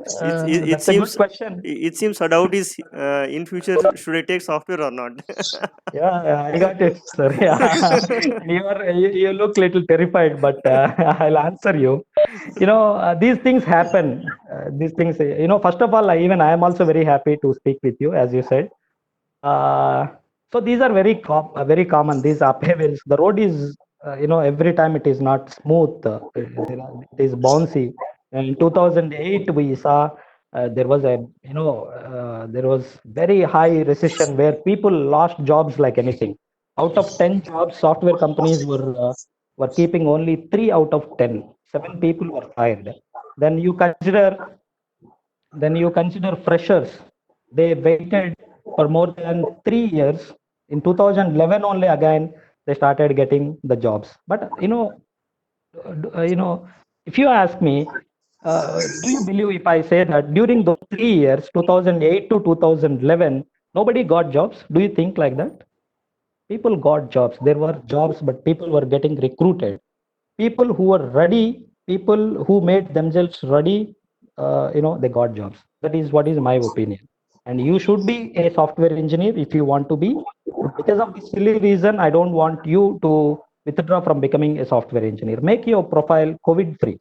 It That's a good seems question. it seems a doubt is in future should I take software or not? Yeah, I got it, sir. Yeah. You look little terrified, but I'll answer you. These things happen. These things, first of all, I am also very happy to speak with you, as you said. So these are very common. These upheavals. The road is, every time it is not smooth. It is bouncy. In 2008, we saw there was there was very high recession where people lost jobs like anything. Out of 10 jobs, software companies were keeping only 3 out of 10. 7 people were fired. Then you consider freshers. They waited for more than 3 years. In 2011 only again they started getting the jobs. But if you ask me, do you believe if I say that during those 3 years, 2008 to 2011, nobody got jobs? Do you think like that? People got jobs. There were jobs, but people were getting recruited. People who were ready, people who made themselves ready, they got jobs. That is what is my opinion. And you should be a software engineer if you want to be. Because of this silly reason, I don't want you to withdraw from becoming a software engineer. Make your profile COVID free.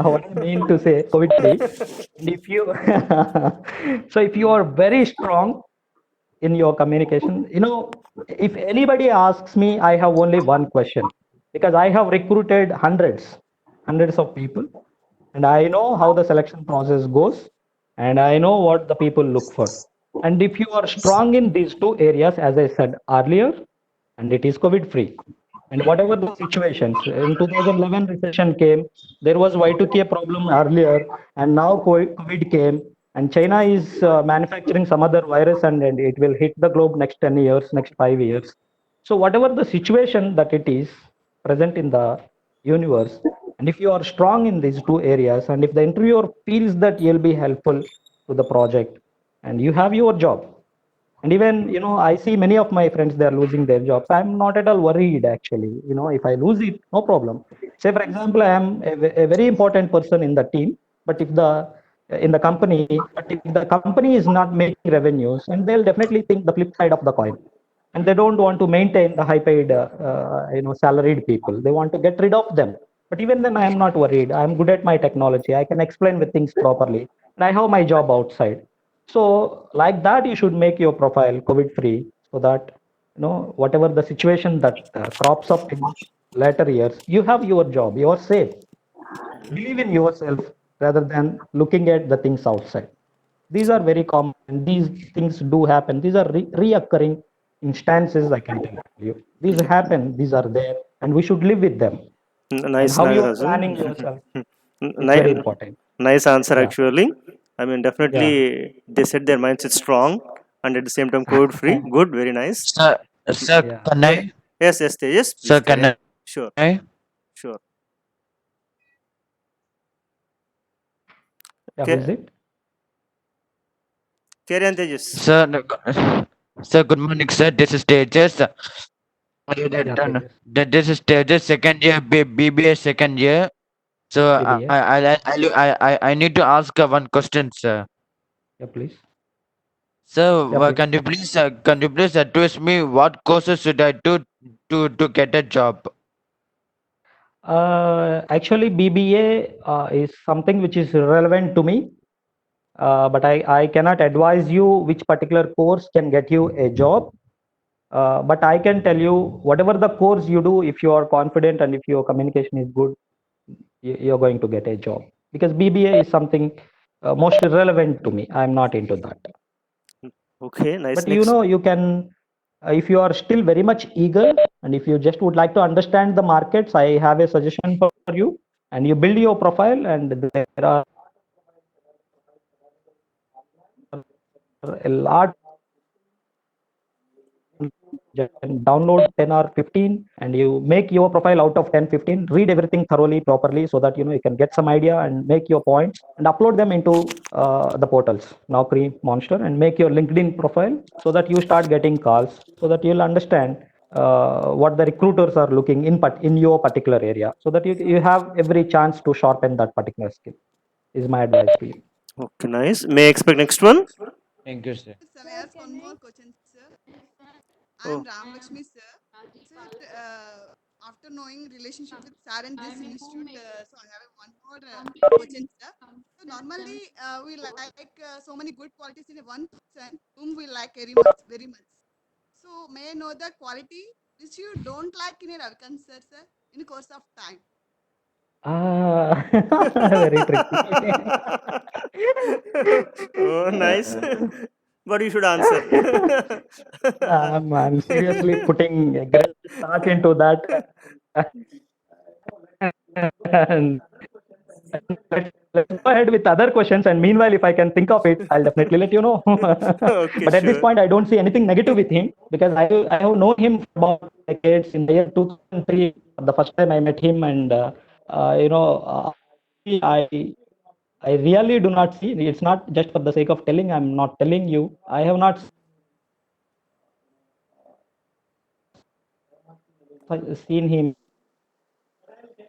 What I mean to say, COVID free. And if you so if you are very strong in your communication, if anybody asks me, I have only one question, because I have recruited hundreds of people, and I know how the selection process goes. and I know what the people look for. And if you are strong in these two areas, as I said earlier, and it is COVID free, and whatever the situations in 2011 recession came, there was Y2K problem earlier, and now COVID came, and China is manufacturing some other virus, and it will hit the globe next 10 years, next 5 years. So whatever the situation that it is present in the universe, and if you are strong in these two areas, and if the interviewer feels that you'll be helpful to the project, and you have your job, and even I see many of my friends, they are losing their jobs. I'm not at all worried actually. If I lose it, no problem. Say for example, I am a very important person in the team, but if the company is not making revenues, and they'll definitely think the flip side of the coin, and they don't want to maintain the high paid salaried people. They want to get rid of them. But even then I am not worried. I am good at my technology. I can explain with things properly, and I have my job outside. So like that, you should make your profile COVID free, so that whatever the situation that crops up in later years, you have your job, you are safe. Believe in yourself rather than looking at the things outside. These are very common, and these things do happen. These are reoccurring instances, I can tell you. These happen, these are there, and we should live with them. Nice, And how you are nice, planning yourself is Ni- very important. nice answer, Yeah. actually. I mean, definitely they set their mindset strong and at the same time code free. Good, very nice. Sir, Yeah. can I? Yes, yes, Tejas. Please Sir, carry can on. Sure, I? sure. Yeah, Ca- who is it? Carry on, Tejas. Sir, good morning, sir. This is Tejas. Yeah, Tejas. This is Tejas, second year, BBA second year. So BBA. I need to ask one question, sir. Yeah, please. Sir, Yeah, please. can you please advise me what courses should I do to get a job? Actually, BBA is something which is relevant to me, but I cannot advise you which particular course can get you a job. But I can tell you, whatever the course you do, if you are confident and if your communication is good, you're going to get a job. Because BBA is something most relevant to me. I'm not into that. Okay, nice. But Next. you can, if you are still very much eager, and if you just would like to understand the markets, I have a suggestion for you. And you build your profile, and there are a lot. Just download 10 or 15, and you make your profile out of 10, 15. Read everything thoroughly, properly, so that you can get some idea and make your points and upload them into the portals, Naukri, Monster, and make your LinkedIn profile, so that you start getting calls, so that you'll understand what the recruiters are looking in your particular area, so that you have every chance to sharpen that particular skill. Is my advice to you. Okay, nice. May I expect next one? Thank you, sir. Sir, I ask one more question, sir. Oh. I'm Ram Lakshmi, sir. Sir, after knowing relationship with sir and this institute, so I have one more question, sir. So normally we like so many good qualities in one person whom we like very much, very much. So may I know the quality which you don't like in a Ravikant sir, in the course of time? Very tricky. Oh, nice. But you should answer. I'm seriously putting a great thought into that. And let's go ahead with other questions. And meanwhile, if I can think of it, I'll definitely let you know. Okay, But at this sure. point, I don't see anything negative with him, because I have known him for about decades. In the year 2003, the first time I met him, and I really do not see. It's not just for the sake of telling. I'm not telling you. I have not seen him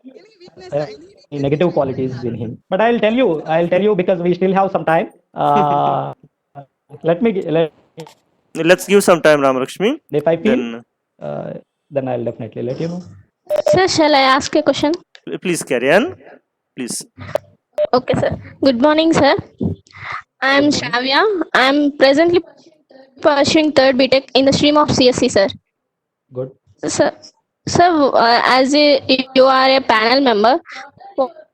Any weakness, sir? Any weakness any negative qualities in him. But I'll tell you because we still have some time. Let's give some time, Ramalakshmi. If I feel, Then then I'll definitely let you know. Sir, shall I ask a question? please carry on. Please. Okay, sir. Good morning, sir. I am Good morning. Shravya. I am presently pursuing third BTech in the stream of CSC, sir. Good. Sir, as you are a panel member,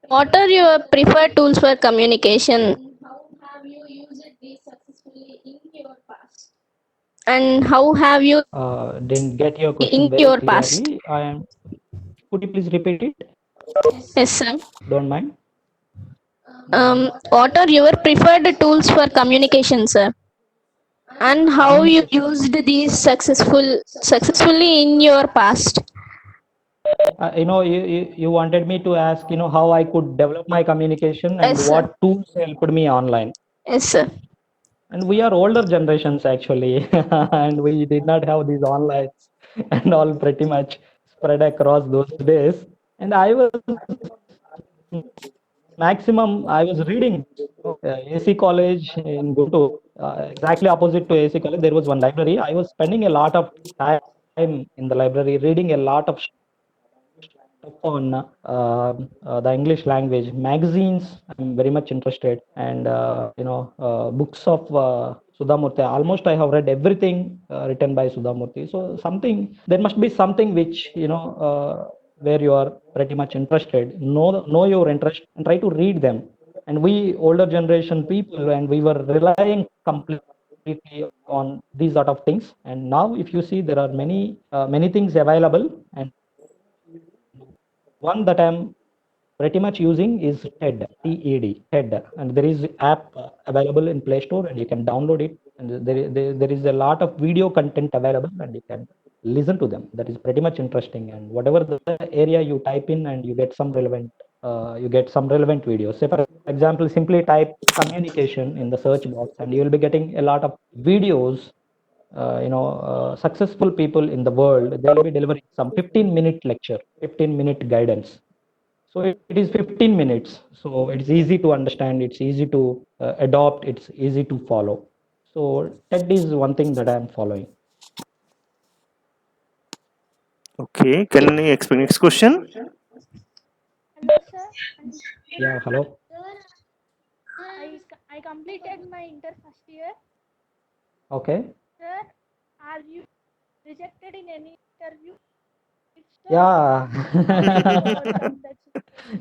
what are your preferred tools for communication? And how have you Didn't get your question in very your past? clearly. Could you please repeat it? Yes, sir. Don't mind. What are your preferred tools for communication, sir? And how you Communication. used these successfully in your past? You wanted me to ask, how I could develop my communication and Yes, sir. what tools helped me online. Yes, sir. And we are older generations actually, and we did not have these online and all pretty much spread across those days. And I was maximum, I was reading AC College in Guntur, exactly opposite to AC College. There was one library. I was spending a lot of time in the library, reading a lot of on the English language magazines. I'm very much interested, and books of Sudhamurti. Almost I have read everything written by Sudhamurti. So there must be something which where you are pretty much interested. Know your interest and try to read them. And we older generation people, and we were relying completely on these sort of things. And now, if you see, there are many things available, and one that I'm pretty much using is TED, TED, TED, and there is app available in Play Store, and you can download it. And there is a lot of video content available, and you can listen to them. That is pretty much interesting. And whatever the area you type in, and you get some relevant, videos. Say for example, simply type communication in the search box, and you will be getting a lot of videos. Successful people in the world, they will be delivering some 15-minute lecture, 15-minute guidance. So it is 15 minutes. So it's easy to understand, it's easy to adopt, it's easy to follow. So TED is one thing that I'm following. Okay, can I explain next question? Hello, sir. Yeah, hello. I completed my inter first year. Okay. Sir, are you rejected in any interview? If so, Yeah. how did you overcome that?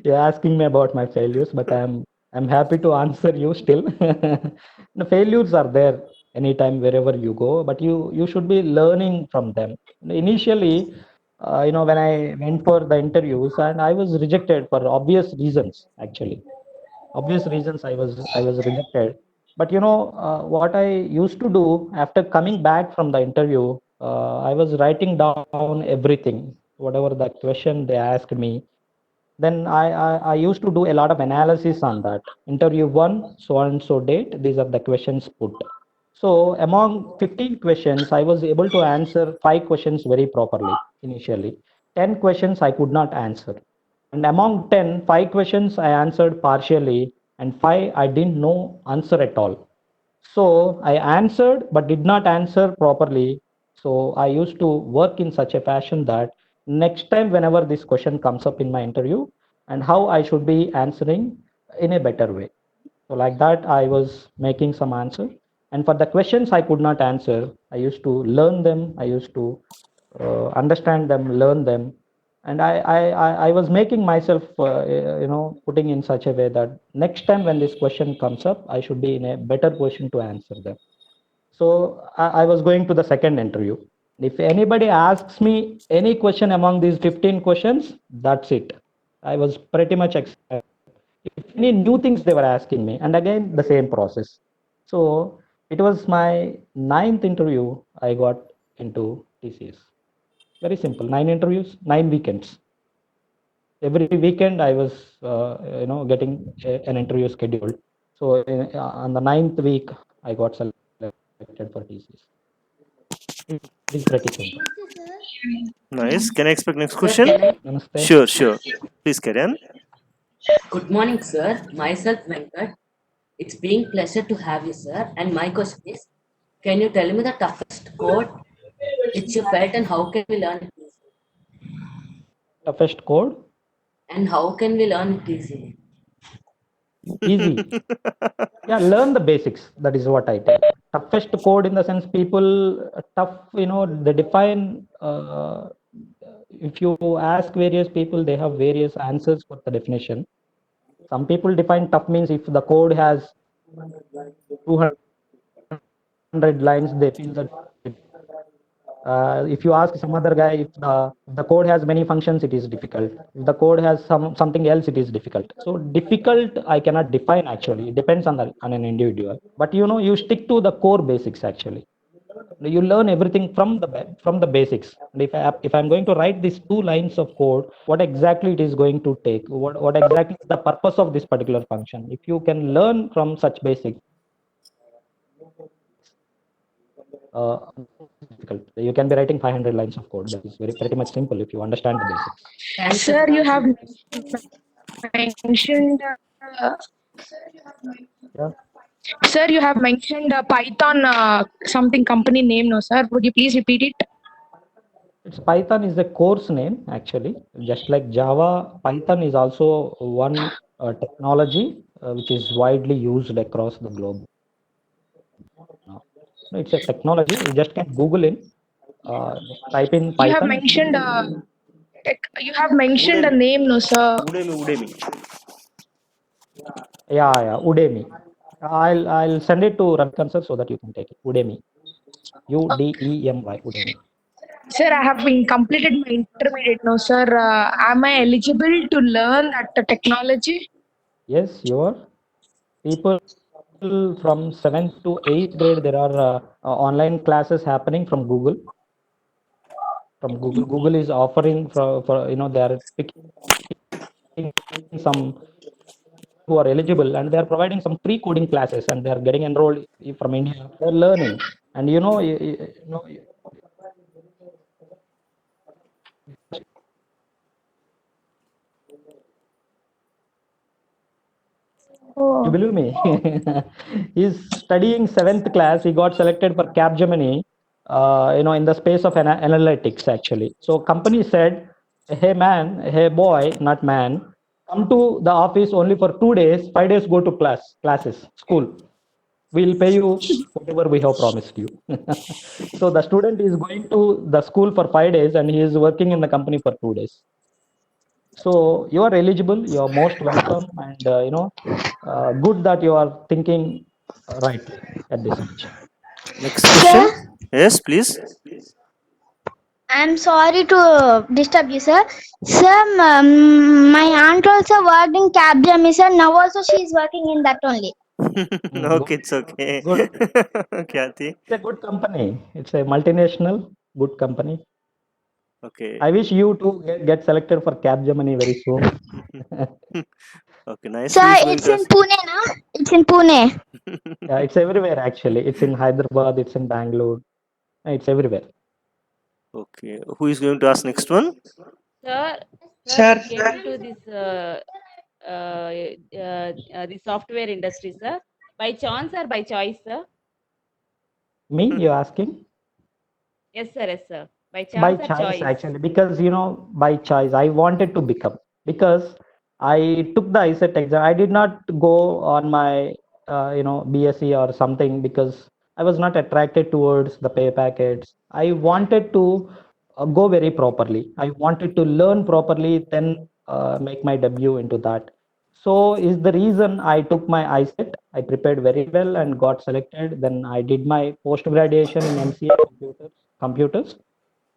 You're asking me about my failures, but I'm happy to answer you still. The failures are there anytime wherever you go, but you should be learning from them. Initially, when I went for the interviews, and I was rejected for obvious reasons. Actually, obvious reasons I was rejected. But what I used to do after coming back from the interview, I was writing down everything, whatever the question they asked me. Then I used to do a lot of analysis on that. Interview one, so and so date, these are the questions put. So among 15 questions, I was able to answer 5 questions very properly initially. 10 questions I could not answer. And among 10, 5 questions I answered partially, and 5 I didn't know answer at all. So I answered but did not answer properly. So I used to work in such a fashion that next time, whenever this question comes up in my interview, and how I should be answering in a better way. So like that, I was making some answer. And for the questions I could not answer, I used to learn them. I used to understand them, learn them. And I was making myself, putting in such a way that next time when this question comes up, I should be in a better position to answer them. So I was going to the second interview. If anybody asks me any question among these 15 questions, that's it. I was pretty much excited. If any new things they were asking me, and again the same process. So it was my 9th interview I got into TCS. Very simple. 9 interviews, 9 weekends. Every weekend I was, getting an interview scheduled. So on the 9th week, I got selected for TCS. It is pretty simple. Nice. Can I expect next Sir, question? can I? Namaste. Sure. Please carry on. Good morning, sir. Myself, Venkat. It's being pleasure to have you, sir. And my question is, can you tell me the toughest code which you felt and how can we learn it easily? Toughest code? And how can we learn it easily? Easy. Yeah, learn the basics. That is what I tell. Toughest code in the sense people tough, they define. If you ask various people, they have various answers for the definition. Some people define tough means if the code has 200 lines, they feel that it's If you ask some other guy, if the code has many functions, it is difficult. If the code has something else, it is difficult. So difficult, I cannot define actually. It depends on an individual. But you stick to the core basics actually. You learn everything from the basics. And if I'm going to write these 2 lines of code, what exactly it is going to take? What exactly is the purpose of this particular function? If you can learn from such basics, difficult. You can be writing 500 lines of code. That is pretty much simple if you understand the basics. Thanks, Sir, you have mentioned. Yeah. Sir, you have mentioned Python something company name, no sir? Would you please repeat it? Python is a course name actually. Just like Java, Python is also one technology which is widely used across the globe. It's a technology. You just can Google it. Just type in Python. You have mentioned. You have mentioned a name, no sir? Udemy. Yeah, Udemy. I'll send it to Ravikant sir so that you can take it. Udemy. UDEMY. Udemy. Sir, I have been completed my intermediate now, sir. Am I eligible to learn that technology? Yes, you are. People from 7th to 8th grade, there are online classes happening from Google. Google is offering for they are picking some who are eligible, and they are providing some free coding classes, and they are getting enrolled from India. They're learning, and you believe me. He's studying 7th class. He got selected for Capgemini, in the space of analytics actually. So company said, hey man, hey boy, not man, come to the office only for 2 days, 5 days go to classes, school. We'll pay you whatever we have promised you. So the student is going to the school for 5 days and he is working in the company for 2 days. So you are eligible, you are most welcome, and good that you are thinking rightly at this age. Next question. Yes, please. I'm sorry to disturb you, sir. Sir, my aunt also worked in Capgemini, sir. Now also she is working in that only. Okay, it's okay. Good. Khyati. It's a good company. It's a multinational, good company. Okay. I wish you to get selected for Capgemini very soon. Okay, nice. Sir, it's in Pune, no? It's in Pune. Yeah, it's everywhere actually. It's in Hyderabad, it's in Bangalore, it's everywhere. Okay, who is going to ask next one? Sir, get into this the software industry, sir. By chance or by choice, sir? Me, you're asking? Yes, sir. Yes, sir. By By chance or choice choice? actually, because by choice I wanted to become, because I took the ISET exam. I did not go on my BSc or something because I was not attracted towards the pay packets. I wanted to go very properly. I wanted to learn properly, then make my debut into that. So is the reason I took my ISET. I prepared very well and got selected. Then I did my post graduation in MCA computers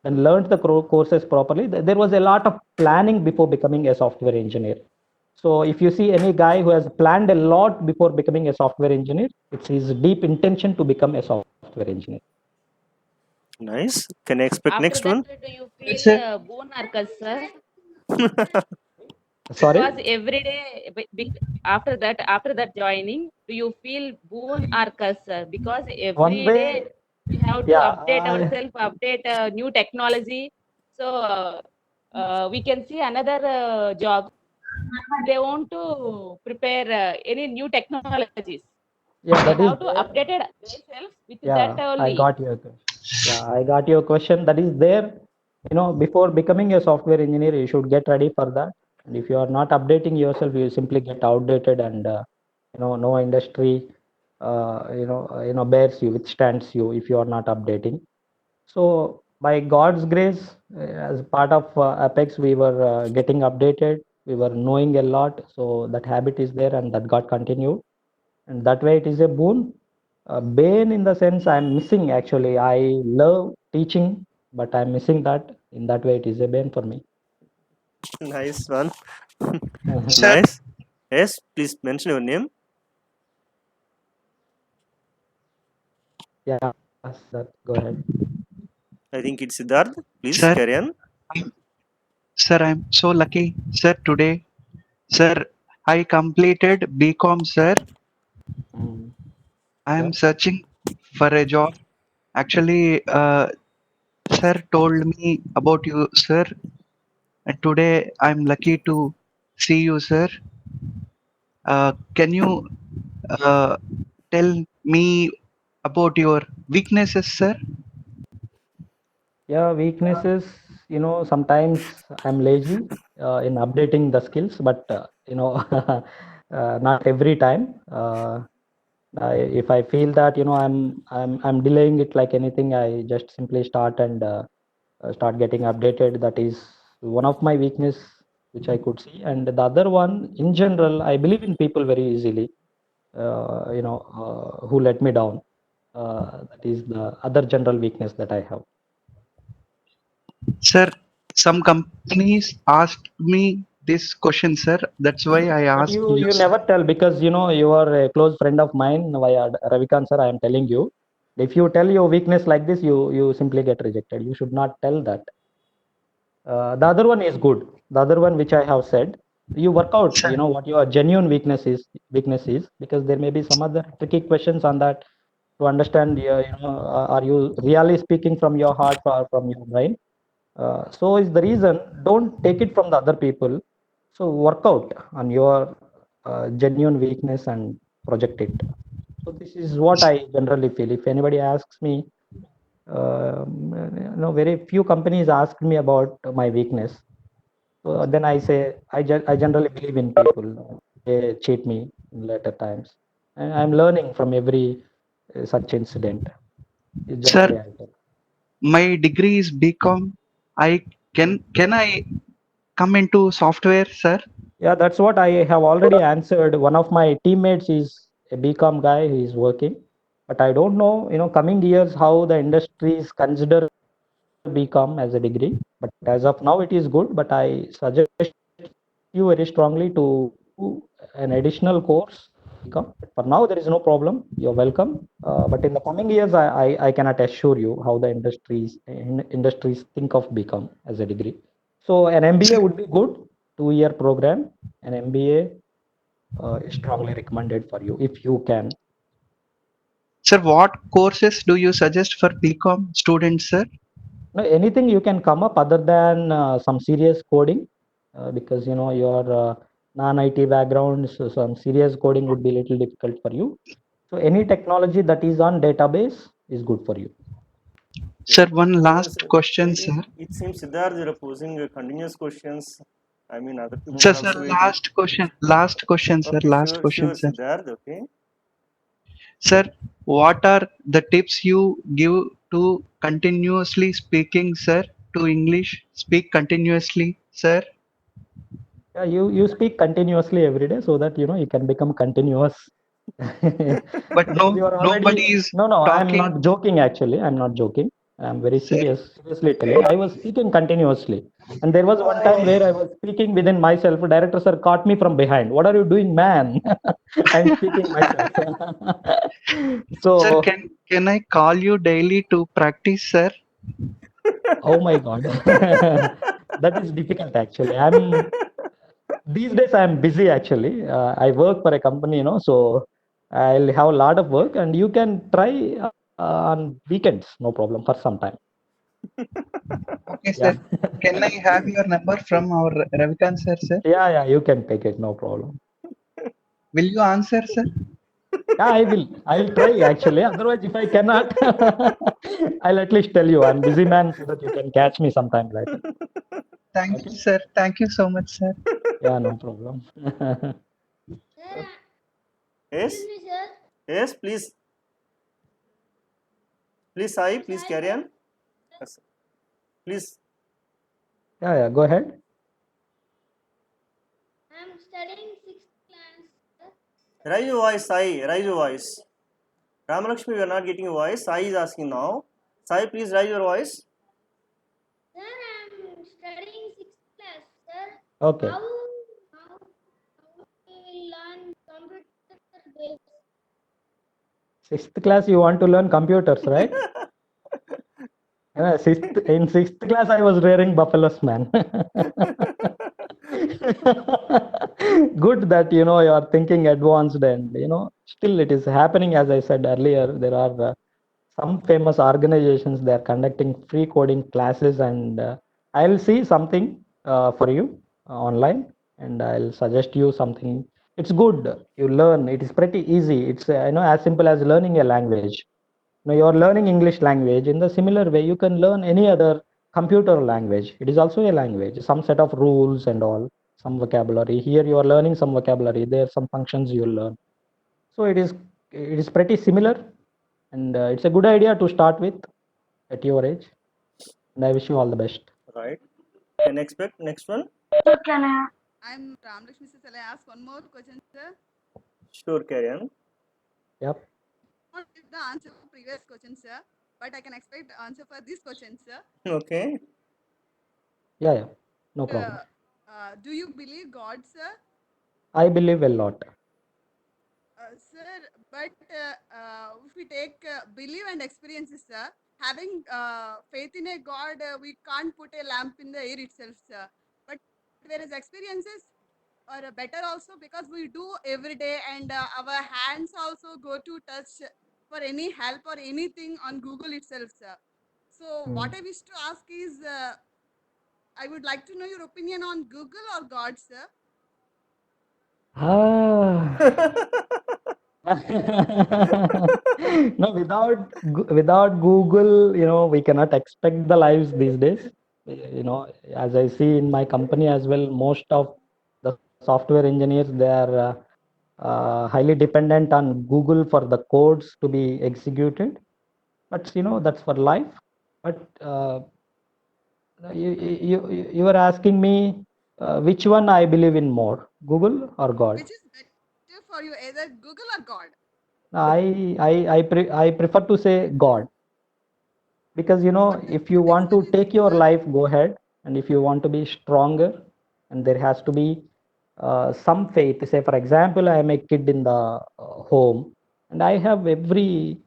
and learned the courses properly. There was a lot of planning before becoming a software engineer. So if you see any guy who has planned a lot before becoming a software engineer, it's his deep intention to become a software engineer. Nice. Can I expect After next that, one? do you feel boon or curse, sir? Sorry? Because every day, after that joining, do you feel boon or curse, sir? Because One every way, day we have to update ourselves, update new technology. So we can see another job. They want to prepare any new technologies. yeah, They that is have to there. update themselves with Yeah, that I only. got your question. Yeah, I got your question. That is there. Before becoming a software engineer, you should get ready for that. And if you are not updating yourself, you simply get outdated, and no industry, bears you, withstands you if you are not updating. So by God's grace, as part of Apex, we were getting updated. We were knowing a lot. So that habit is there, and that got continued. And that way, it is a boon. Bane in the sense I'm missing actually. I love teaching. but I'm missing that. In that way, it is a bane for me. Nice one. Sir, Nice. Yes, please mention your name. Yeah, sir, go ahead. I think it's Siddharth. Please Sir, carry on. I'm so lucky, sir, today. Sir, I completed BCom, sir. Mm, I yeah. am searching for a job. Actually, sir told me about you, sir. And today I'm lucky to see you, sir. Can you uh, tell me about your weaknesses, sir? Yeah, weaknesses, sometimes I'm lazy in updating the skills, but not every time. If I feel that I'm delaying it like anything, I just simply start and start getting updated. That is one of my weakness which I could see. And the other one, in general, I believe in people very easily. Who let me down. That is the other general weakness that I have. Sir, some companies asked me this question, sir. That's why I But asked you, you sir. never tell because you are a close friend of mine via Ravikant sir. I am telling you. If you tell your weakness like this, you simply get rejected. You should not tell that. The other one is good. The other one which I have said, you work out. Sir, What your genuine weakness is because there may be some other tricky questions on that to understand. Are you really speaking from your heart or from your brain? So is the reason. Don't take it from the other people. So work out on your genuine weakness and project it. So this is what I generally feel. If anybody asks me, very few companies ask me about my weakness. So then I say I generally believe in people. They cheat me in later times, and I'm learning from every such incident. sir, Generally, I tell. my degree is BCom. Can I come into software, sir? Yeah, that's what I have already answered. One of my teammates is a BCom guy. He is working, but I don't know, coming years how the industries consider BCom as a degree. But as of now, it is good. But I suggest you very strongly to do an additional course. BCom. For now, there is no problem. You're welcome. But in the coming years, I cannot assure you how the industries think of BCom as a degree. So an MBA would be good, 2-year program. An MBA is strongly recommended for you if you can. Sir, what courses do you suggest for BCom students, sir? No, anything you can come up other than some serious coding, because your non-IT background, so some serious coding would be a little difficult for you. So any technology that is on database is good for you. Sir, one Yes, last question, sir. it seems Siddharth, you're posing continuous questions. I mean, other people Sir, are sir, also waiting. last question, sir, Okay, last sure, question, sir. Siddharth. Okay. Sir, what are the tips you give to continuously speaking, sir, to English? Speak continuously, sir. Yeah, you speak continuously every day so that you can become continuous. But Because you are already. nobody is No, I'm talking, not joking actually. I'm not joking. I'm very sir. seriously telling. I was speaking continuously. And there was one time where I was speaking within myself. Director sir caught me from behind. What are you doing, man? I'm speaking myself. Sir, So, can I call you daily to practice, sir? oh my God. That is difficult actually. These days I'm busy actually. I work for a company, so I'll have a lot of work and you can try on weekends, no problem for some time. Okay, Yeah. sir. Can I have your number from our Ravikant sir, sir? Yeah, you can take it, no problem. Will you answer, sir? Yeah, I will. I'll try actually. Otherwise, if I cannot, I'll at least tell you I'm busy man so that you can catch me sometime later. Thank Okay? you, sir. Thank you so much, sir. Yeah, no problem. Yes, yes, please, Sai, please carry on. Yes, please. Yeah, go ahead. I'm studying 6th class. Raise your voice, Sai. Raise your voice. Ramalakshmi, we are not getting your voice. Sai is asking now. Sai, please raise your voice. Okay. How we will learn computer base? Sixth class, you want to learn computers, right? In sixth class, I was rearing buffaloes, man. Good that you are thinking advanced, and still it is happening. As I said earlier, there are some famous organizations, they are conducting free coding classes, and I'll see something for you online, and I'll suggest you something. It's good. You learn. It is pretty easy. It's as simple as learning a language. You're learning English language. In the similar way, you can learn any other computer language. It is also a language. Some set of rules and all, some vocabulary. Here you are learning some vocabulary. There are some functions you will learn. So it is pretty similar, and it's a good idea to start with at your age. And I wish you all the best. Right. Can expect next one. I'm Ramlakshmi sir. Shall I ask one more question, sir? Sure, carry on. Yep. Not give the answer for previous question, sir, but I can expect the answer for this question, sir. Okay. Yeah. No problem. Do you believe God, sir? I believe a lot. Sir, but if we take belief and experiences, sir, having faith in a God, we can't put a lamp in the air itself, sir. But whereas experiences are better also because we do every day, and our hands also go to touch for any help or anything on Google itself, sir. So what I wish to ask is, I would like to know your opinion on Google or God, sir. No, without Google, we cannot expect the lives these days. As I see in my company as well, most of the software engineers, they are highly dependent on Google for the codes to be executed. But that's for life. But you were asking me which one I believe in more, Google or God? Which is better for you, either Google or God? I prefer to say God, because if you want to take your life, go ahead, and if you want to be stronger, and there has to be some faith. Say for example, I am a kid in the home, and I have every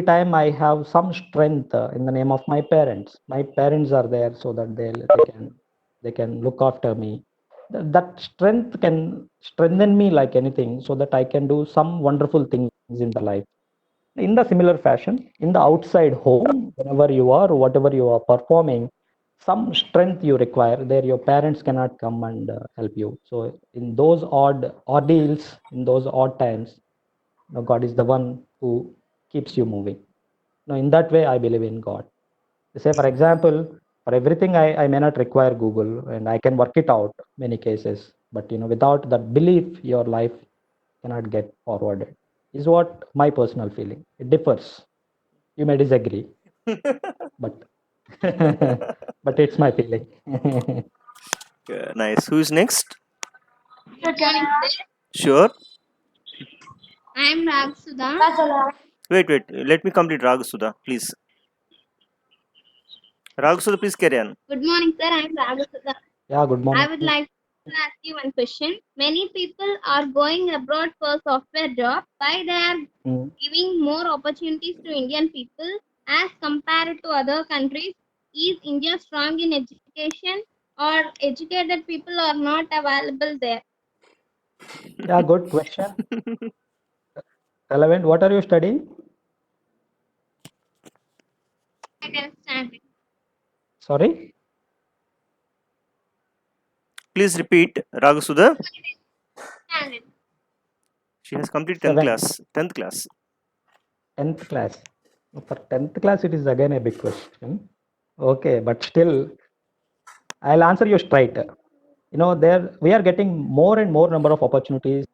time I have some strength in the name of my parents. My parents are there so that they can look after me. That strength can strengthen me like anything, so that I can do some wonderful things in the life. In the similar fashion, in the outside home, whenever you are, whatever you are performing, some strength you require, there your parents cannot come and help you. So in those odd ordeals, in those odd times, God is the one who keeps you moving. In that way, I believe in God. Say for example, for everything I may not require Google, and I can work it out many cases. But without that belief, your life cannot get forwarded. Is what my personal feeling. It differs. You may disagree, but but it's my feeling. Nice. Who's next? Good morning, sir. Sure. I am Rag Sudha. Wait. Let me complete Ragasudha, please. Ragasudha, please carry on. Good morning, sir. I am Rag Sudha. Yeah, good morning. I would like to ask you one question. Many people are going abroad for software job. Why they are giving more opportunities to Indian people as compared to other countries? Is India strong in education, or educated people are not available there? Yeah, good question. Relevant. What are you studying? I can stand it. Sorry? Please repeat, Ragasudha. Stand it. She has completed 10th class. 10th class. 10th class. For 10th class, it is again a big question. Okay, but still, I'll answer you straight. There we are getting more and more number of opportunities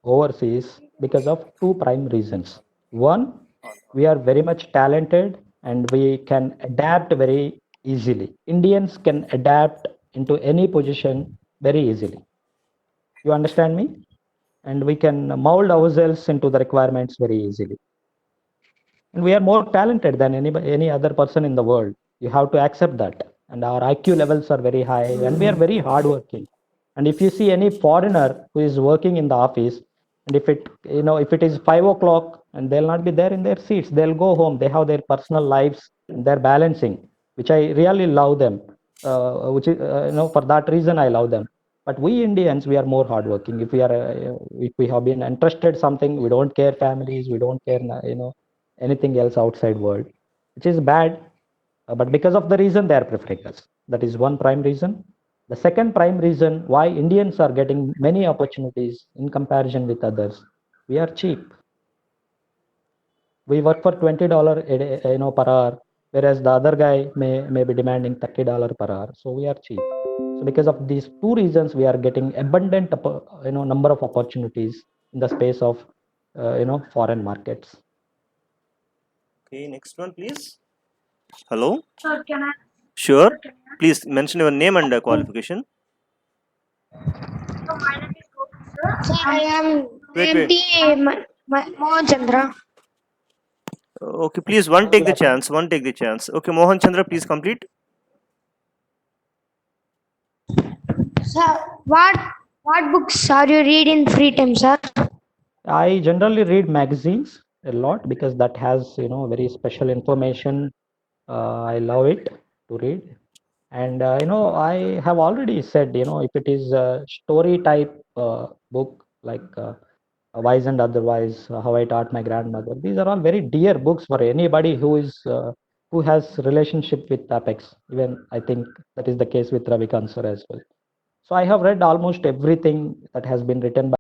overseas because of two prime reasons. One, we are very much talented and we can adapt very easily. Indians can adapt into any position very easily. You understand me? And we can mold ourselves into the requirements very easily. And we are more talented than any other person in the world. You have to accept that. And our IQ levels are very high, and we are very hardworking. And if you see any foreigner who is working in the office, and if it is 5 o'clock and they'll not be there in their seats, they'll go home. They have their personal lives, and they're balancing, which I really love them. Which is for that reason I love them. But we Indians, we are more hardworking. If we have been entrusted something, we don't care families, we don't care anything else outside world, which is bad. But because of the reason, they are preferring us. That is one prime reason. The second prime reason why Indians are getting many opportunities in comparison with others, we are cheap. We work for $20 a day, per hour, whereas the other guy may be demanding $30 per hour. So we are cheap. So because of these two reasons, we are getting abundant number of opportunities in the space of foreign markets. Okay, next one, please. Hello. Sir, can I? Sure. Please mention your name and qualification. So my name is Gopi, sir. Sir, I am Wait. Mohan Chandra. Okay, please one take the chance. Okay, Mohan Chandra, please complete. Sir, what books are you read in free time, sir? I generally read magazines a lot because that has very special information. I love it to read, and I have already said if it is a story type book like Wise and Otherwise, How I Taught My Grandmother, these are all very dear books for anybody who has relationship with Apex. Even I think that is the case with Ravikant sir as well. So I have read almost everything that has been written by